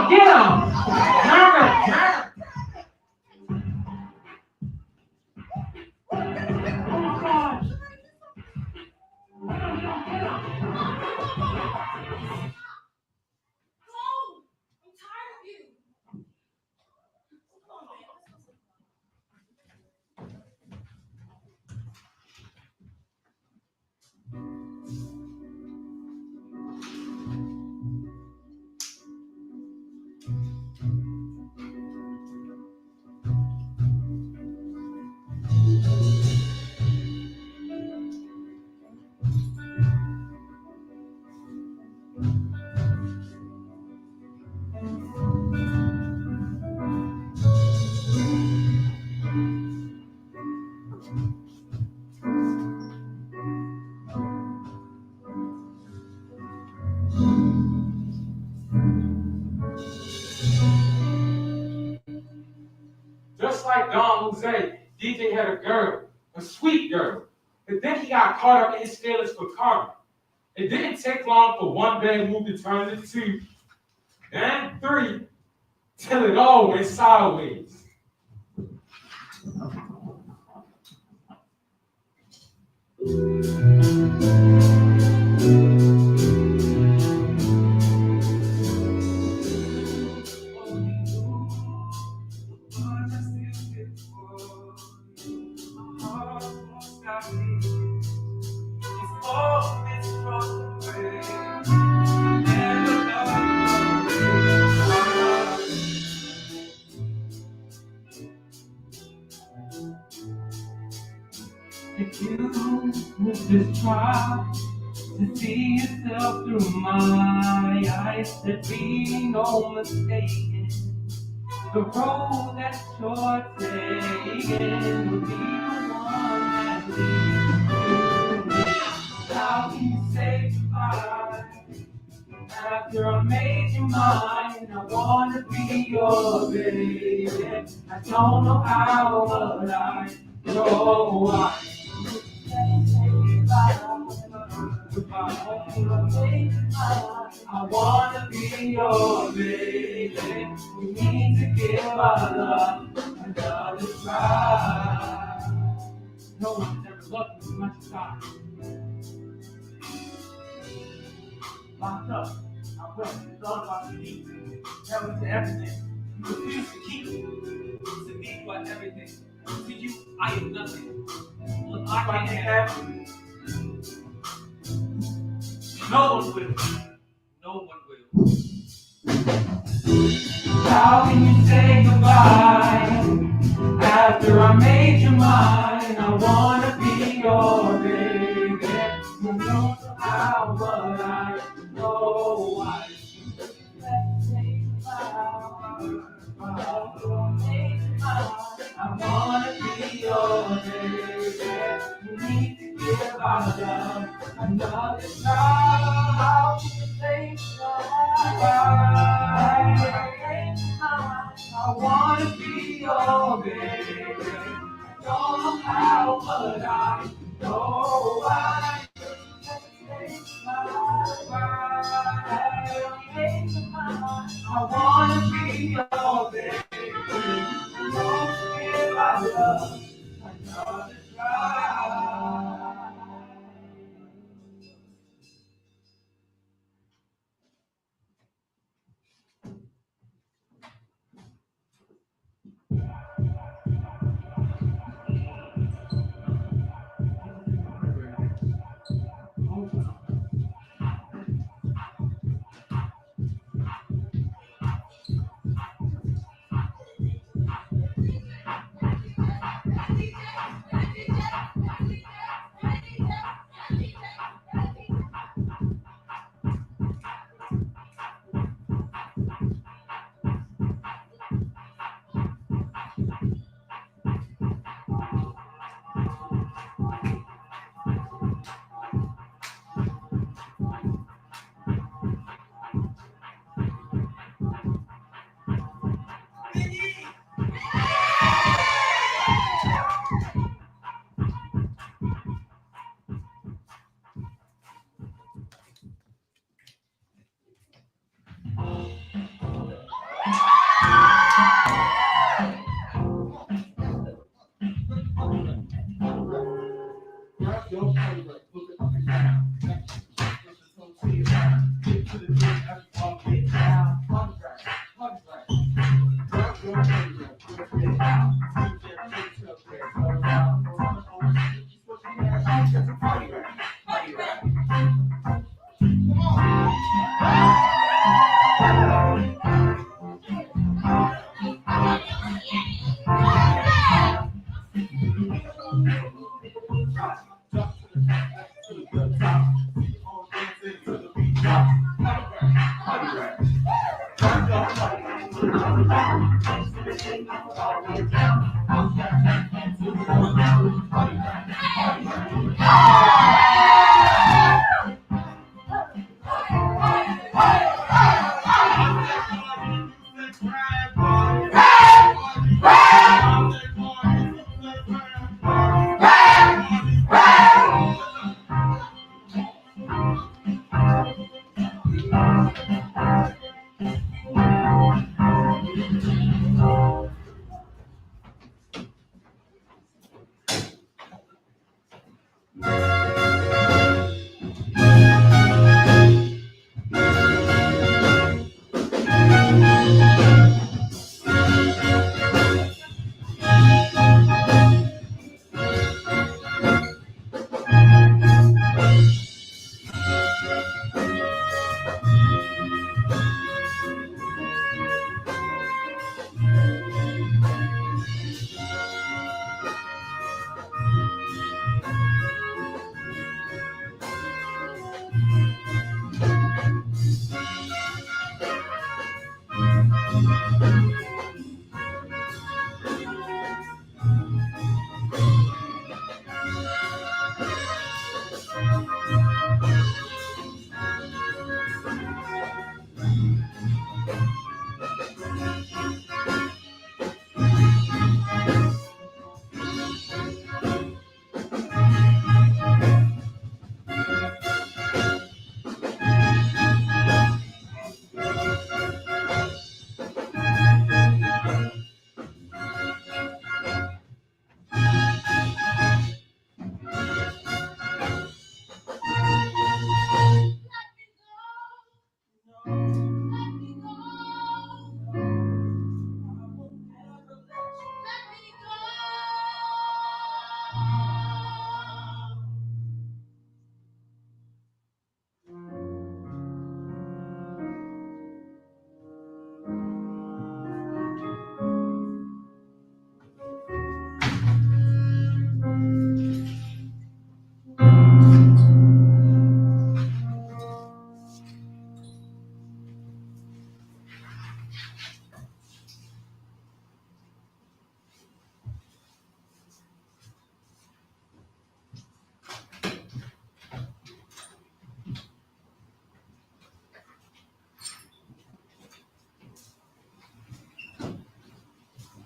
Get him! Carmen! Just like Don Jose, DJ had a girl, a sweet girl. But then he got caught up in his feelings for Carmen. It didn't take long for one bad move to turn into 2, and 3, till it all went sideways. If you would just try to see yourself through my eyes, there'd be no mistaking. The road that you're taking would be the one that baby. I don't know how, but I know I. I wanna be your baby. We need to give our love another try. No one's ever loved me as much as I. Locked up, I went, thought about the deep. Held into everything. You refused to keep it. To me, you are everything. To you, I am nothing. Look, I can't have you. No one will. No one will. How can you say goodbye after I made you mine? I wanna be your baby. You don't know how, but I know why. I wanna be your baby. You need to give our love another try. How can you say I wanna be your baby. Don't know how, but I know why. I wanna be your baby. Don't give our love another try.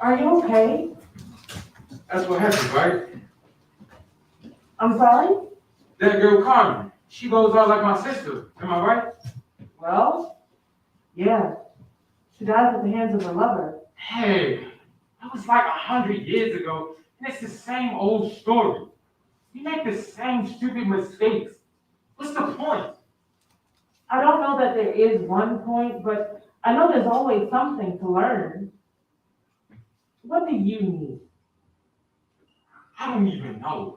Are you okay? That's what happened, right? I'm sorry? That girl Carmen, she goes out like my sister. Am I right? Well, yeah. She died at the hands of her lover. Hey, that was like 100 years ago, and it's the same old story. You make the same stupid mistakes. What's the point? I don't know that there is one point, but I know there's always something to learn. What do you need? I don't even know.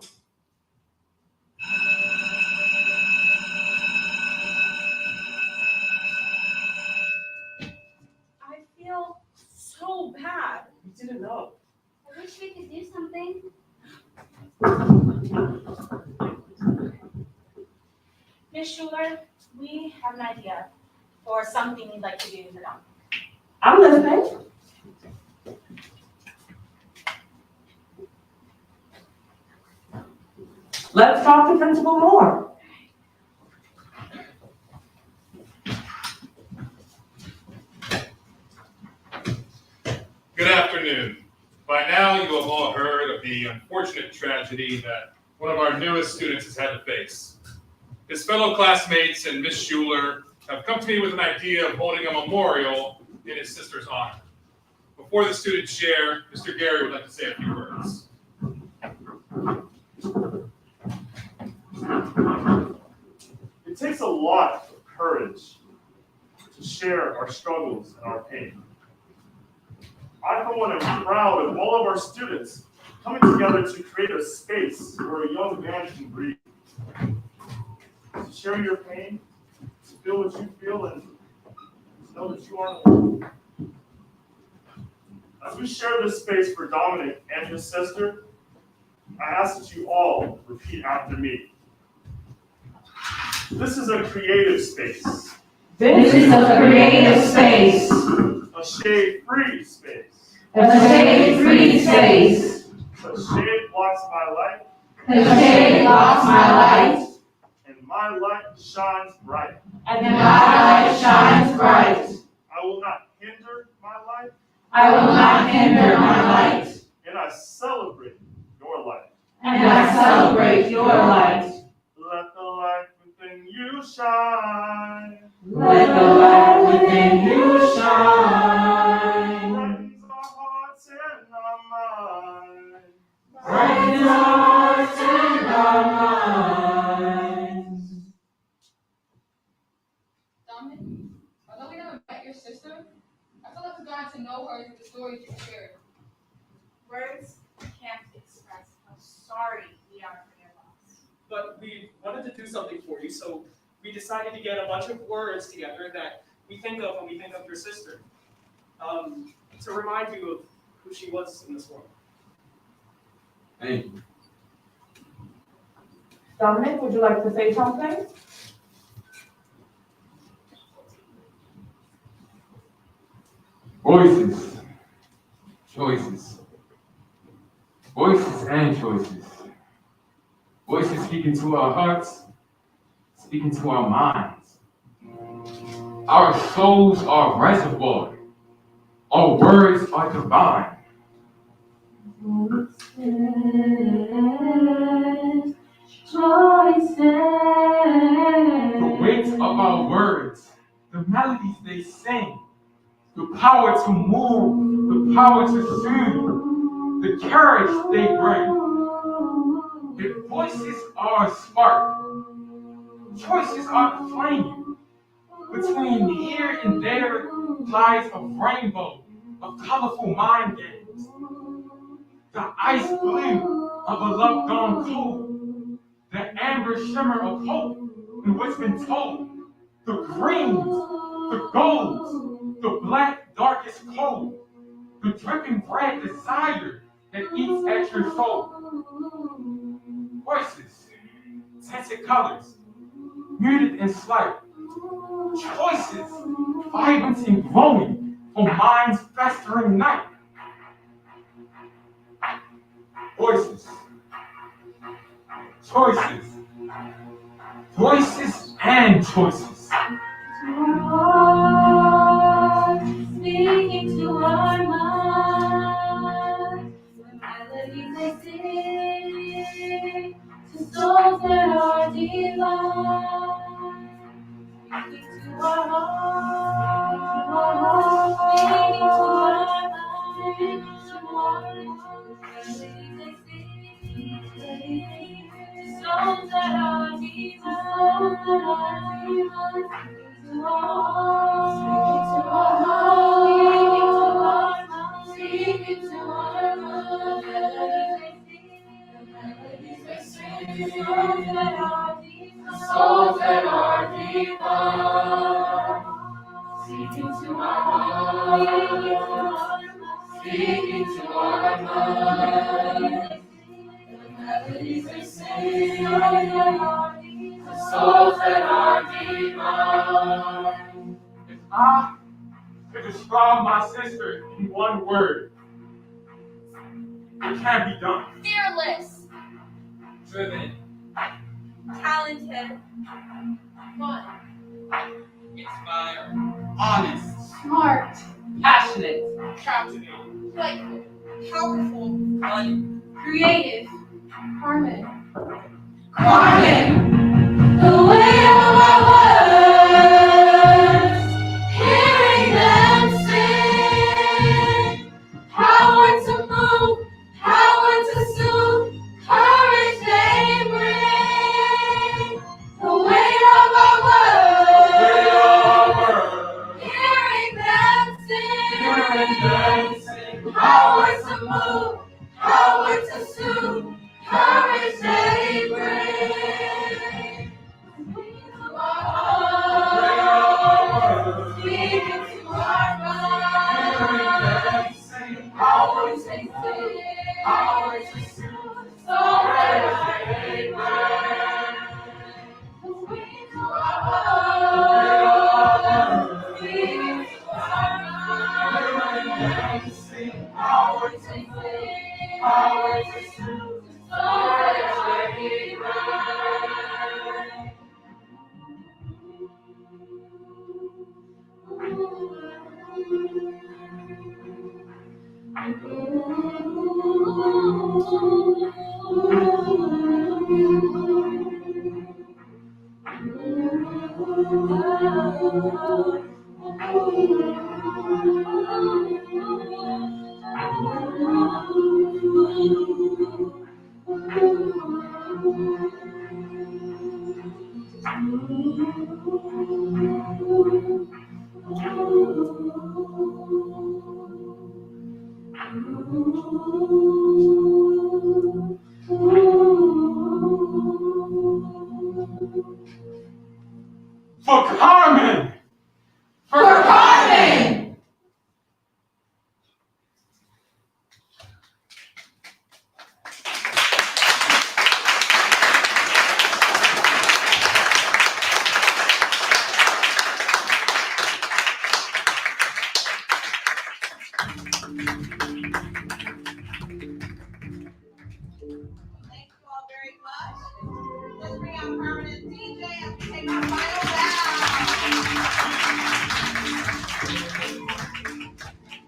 I feel so bad. We didn't know. I wish we could do something. Ms. Schuler, we have an idea for something we'd like to do for them. I'm listening. Let's talk to Principal more. Good afternoon. By now, you have all heard of the unfortunate tragedy that one of our newest students has had to face. His fellow classmates and Ms. Schuler have come to me with an idea of holding a memorial in his sister's honor. Before the students share, Mr. Gary would like to say a few words. It takes a lot of courage to share our struggles and our pain. I, for one, am proud of all of our students coming together to create a space where a young man can breathe. To share your pain, to feel what you feel, and to know that you aren't alone. As we share this space for Dominic and his sister, I ask that you all repeat after me. This is a creative space. This is a creative space. A shade-free space. A shade-free space. The shade blocks my light. The shade blocks my light. And my light shines bright. And my light shines bright. I will not hinder my light. I will not hinder my light. And I celebrate your light. And I celebrate your light. Let the light within you shine. Let the light within you shine. Brightens our hearts and our minds. Brightens our hearts and our minds. Dominic, although we never met your sister, I feel like we've gotten to know her through the stories you shared. Words can't express how sorry we are for your loss. But we wanted to do something for you, so we decided to get a bunch of words together that we think of when we think of your sister, to remind you of who she was in this world. Thank you. Dominic, would you like to say something? Voices, choices, voices and choices. Voices speaking to our hearts, speaking to our minds. Our souls are reservoir. Our words are divine. Choices. The weight of our words, the melodies they sing, the power to move, the power to soothe, the courage they bring. If voices are a spark, choices are the flame. Between here and there lies a rainbow of colorful mind games. The ice blue of a love gone cold, the amber shimmer of hope in what's been told, the greens, the golds, the black darkest cold, the dripping red desire that eats at your soul. Voices, tinted colors, muted and slight. Choices, vibrant and glowing on mind's festering night. Voices, choices, voices and choices. To our hearts, speaking to our minds. Souls that are divine. Speak into our hearts. Speak into our minds. The melodies they sing the souls that are divine. If I could describe my sister in one word, it can't be done. Fearless. Driven. Talented. Fun. Inspired. Honest. Smart. Passionate. Captivating. Playful. Powerful. Funny. Creative. Carmen. Carmen, the weight of our words, hearing them sing, power to move, power to soothe, courage they bring. The weight of our words, hearing them sing, power to move, power to soothe, courage they bring. Speak into our hearts, speak into our minds. Power to sing, power to soothe, so that they bring. Speak into our hearts, speak into our minds. Power to sing, power to soothe, so that they For Carmen! For Carmen! Thank you all very much. Let's bring out Carmen and DJ as we take our final bow.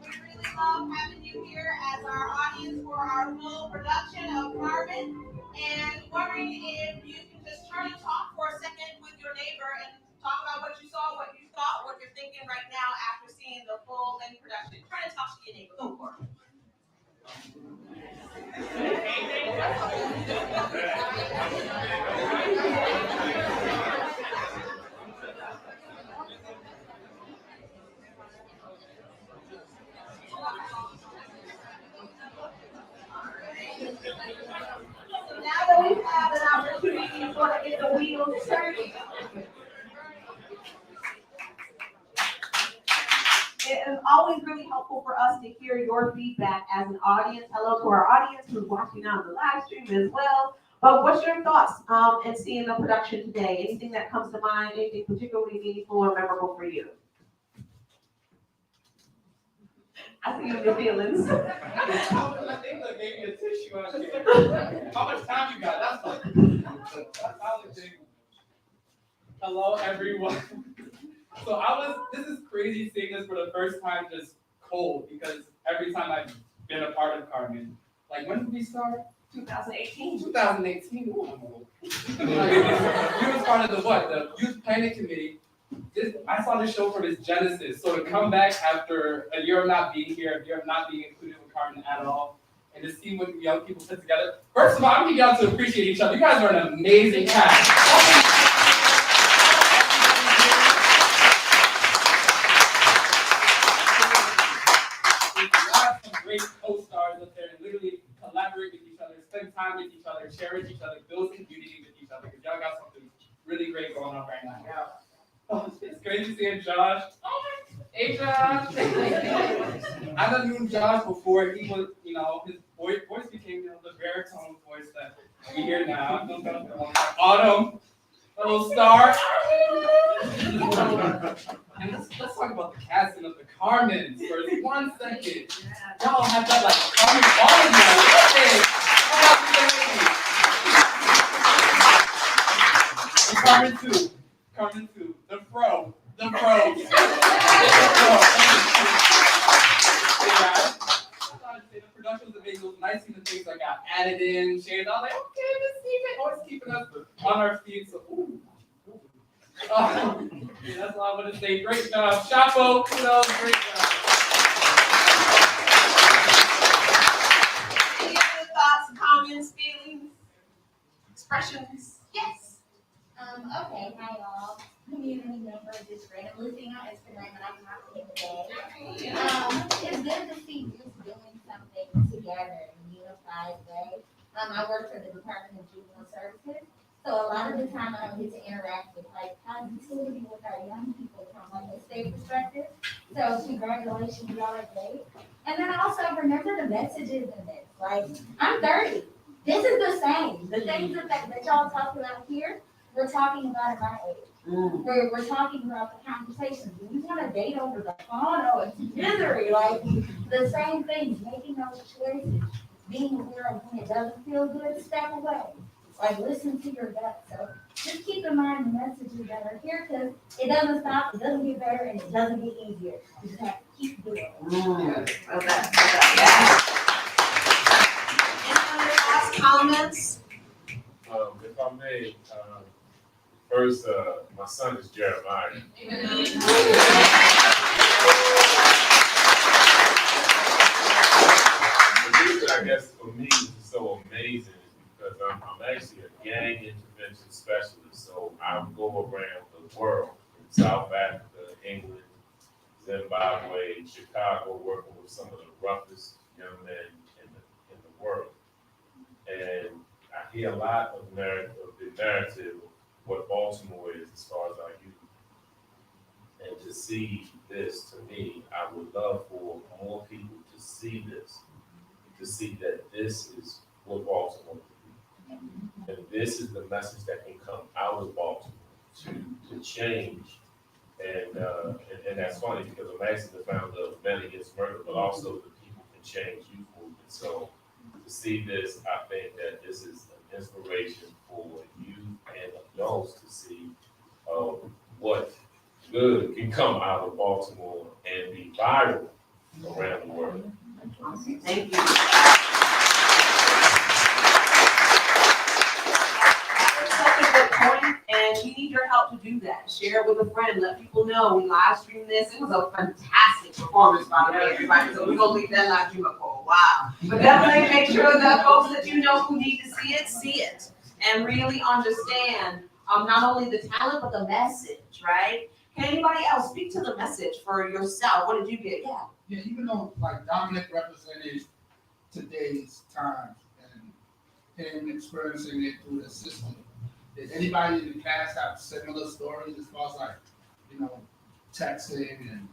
We really love having you here as our audience for our full production of Carmen, and wondering if you can just turn and talk for a second with your neighbor and talk about what you saw, what you thought, what you're thinking right now after seeing the full length production. Try to talk to your neighbor. Go for it. So now that we've had an opportunity to sort of get the wheels turning, it is always really helpful for us to hear your feedback as an audience. Hello to our audience who's watching on the live stream as well. But what's your thoughts in seeing the production today? Anything that comes to mind, anything particularly meaningful or memorable for you? I see you in your feelings. I think they gave me a tissue out here. How much time you got? That's all. Hello, everyone. So this is crazy seeing this for the first time just cold, because every time I've been a part of Carmen, like when did we start? 2018. 2018. Ooh, I'm old. You was part of the what? The Youth Planning Committee. I saw this show from its genesis. So to come back after a year of not being here, a year of not being included with Carmen at all, and to see what young people put together. First of all, I'm gonna get y'all to appreciate each other. You guys are an amazing cast. other, cherish each other, build community with each other, because y'all got something really great going on right now. Yeah. Oh, it's crazy seeing Josh. Hey, Josh. I done knew Josh before he was, his voice became, the baritone voice that we hear now. I've known Josh for a long time. Autumn, little star. And let's talk about the casting of the Carmens for 1 second. Y'all have that like Carmen Program. And Carmen 2, the pro. The production was amazing. It was nice seeing the things that got added in, changed. I was like, okay, let's see it. Always keeping us on our feet. So, yeah, that's all I'm gonna say. Great job, Chapo. Kudos, great job. Any other thoughts, comments, feelings, expressions? Yes. Okay, hi y'all. Community member just randomly seeing on Instagram and I'm not seeing today. It's good to see just doing something together in a unified way. I work for the Department of Juvenile Services. So a lot of the time I don't get to interact with like positivity with our young people from like a state perspective. So congratulations, y'all are great. And then also remember the messages in this. Like I'm 30. This is the same. The things that y'all talk about here, we're talking about at my age. We're talking about the conversations. We want to date over the phone or it's misery. Like the same things, making those choices, being aware of when it doesn't feel good, step away. Like listen to your gut. So just keep in mind the messages that are here because it doesn't stop, it doesn't get better, and it doesn't get easier. You just have to keep doing it. Okay. Yeah. Any other thoughts, comments? If I may, first, my son is Jeremiah. The reason I guess for me is so amazing is because I'm actually a gang intervention specialist. So I go around the world in South Africa, England, Zimbabwe, Chicago, working with some of the roughest young men in the world. And I hear a lot of the narrative of what Baltimore is as far as our youth. And to see this, to me, I would love for more people to see this, to see that this is what Baltimore can be. And this is the message that can come out of Baltimore to change. And that's funny because I'm actually the founder of Men Against Murder, but also the People Can Change Youth Movement. So to see this, I think that this is an inspiration for youth and adults to see what good can come out of Baltimore and be viral around the world. Thank you. Such a good point, and we need your help to do that. Share it with a friend, let people know. We live streamed this. It was a fantastic performance, by the way, everybody. So we're gonna leave that live stream up for a while. But definitely make sure that folks that you know who need to see it, and really understand not only the talent but the message, right? Can anybody else speak to the message for yourself? What did you get? Yeah. Yeah, even though like Dominic represented today's times and him experiencing it through the system, did anybody in the past have similar stories as far as like, texting and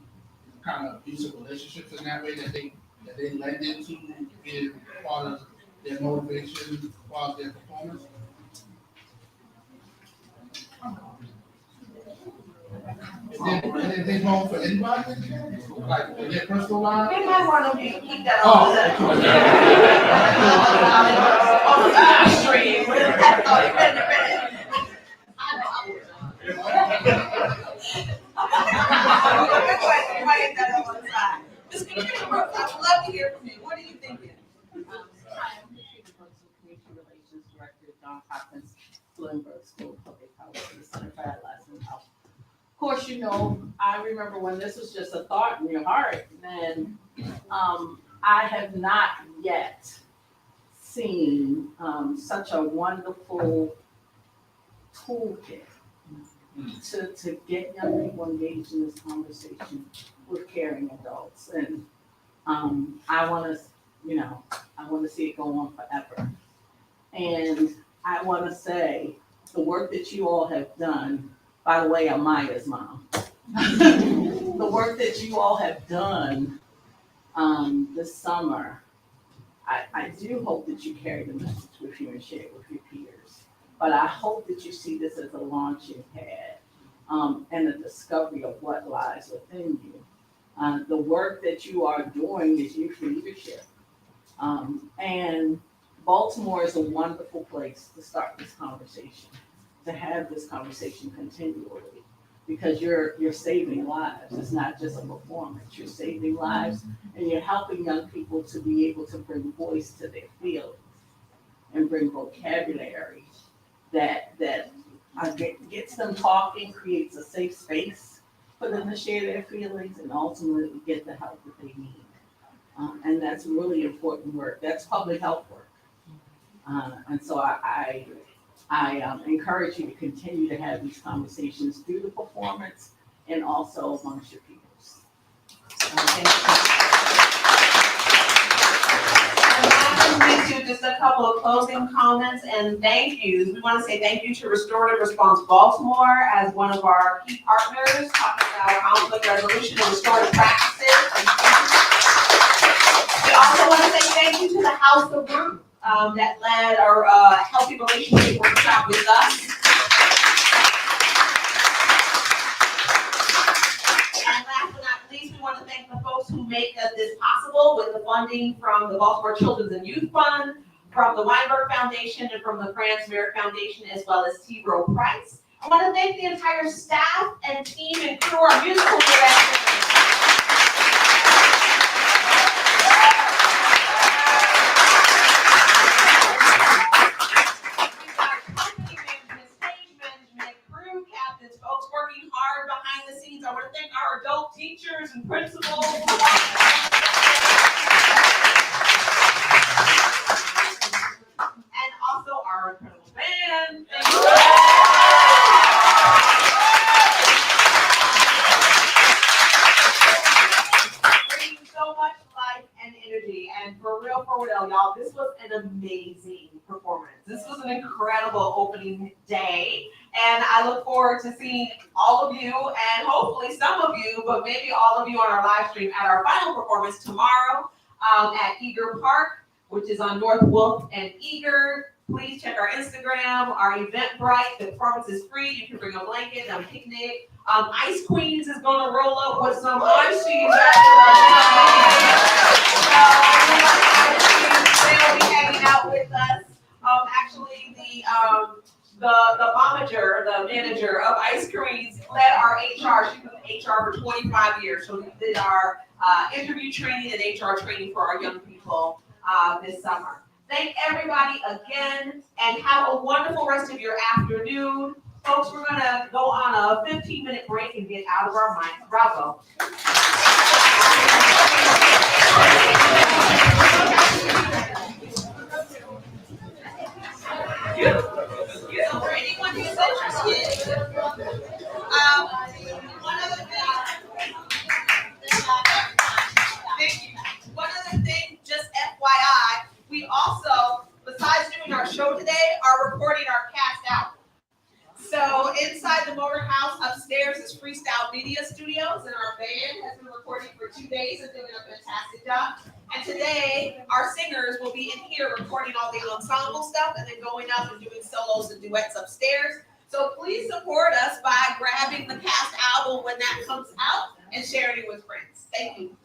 kind of abusive relationships in that way that they lend into being part of their motivation as far as their performance? Is it wrong for anybody? Like in their personal life? We might want to keep that Oh. on the live stream. I know I would. Good question. You might get that on one side. Ms. Brooks, I would love to hear from you. What are you thinking? Hi, I'm the Chief of Community Relations Director at Johns Hopkins Bloomberg School of Public Policy, the Center for Adolescent Health. Of course, I remember when this was just a thought in your heart, and I have not yet seen such a wonderful toolkit to get young people engaged in this conversation with caring adults. And I want to see it go on forever. And I want to say, the work that you all have done, by the way, I'm Maya's mom. The work that you all have done this summer, I do hope that you carry the message with you and share it with your peers. But I hope that you see this as a launching pad and a discovery of what lies within you. The work that you are doing is youth leadership. And Baltimore is a wonderful place to start this conversation, to have this conversation continually, because you're saving lives. It's not just a performance. You're saving lives, and you're helping young people to be able to bring voice to their feelings and bring vocabulary that gets them talking, creates a safe space for them to share their feelings, and ultimately get the help that they need. And that's really important work. That's public health work. And so I encourage you to continue to have these conversations through the performance and also amongst your peers. Just a couple of closing comments and thank yous. We want to say thank you to Restorative Response Baltimore as one of our key partners, talking about conflict resolution and restorative practices. We also want to say thank you to the House of Group that led our Healthy Relationship Workshop with us. And last but not least, we want to thank the folks who make this possible with the funding from the Baltimore Children's and Youth Fund, from the Weinberg Foundation, and from the Franz Merritt Foundation, as well as T. Rowe Price. I want to thank the entire staff and team and crew, our musical director. Folks working hard behind the scenes. I want to thank our adult teachers and principals. And also our incredible band. Bringing so much life and energy. And for real, y'all, this was an amazing performance. This was an incredible opening day. And I look forward to seeing all of you, and hopefully some of you, but maybe all of you on our live stream at our final performance tomorrow at Eager Park, which is on North Wolf and Eager. Please check our Instagram, our Eventbrite. The performance is free. You can bring a blanket, a picnic. Ice Queens is going to roll up with some ice cheese after they'll be hanging out with us. Actually, the momager, the manager of Ice Creams, led our HR. She was in HR for 25 years. So we did our interview training and HR training for our young people this summer. Thank everybody again, and have a wonderful rest of your afternoon. Folks, we're going to go on a 15-minute break and get out of our minds. Bravo. For anyone who's interested, one other thing, just FYI, we also, besides doing our show today, are recording our cast out. So inside the Motor House upstairs is Freestyle Media Studios, and our band has been recording for 2 days and doing a fantastic job. And today, our singers will be in here recording all the ensemble stuff and then going up and doing solos and duets upstairs. So please support us by grabbing the cast album when that comes out and sharing it with friends. Thank you.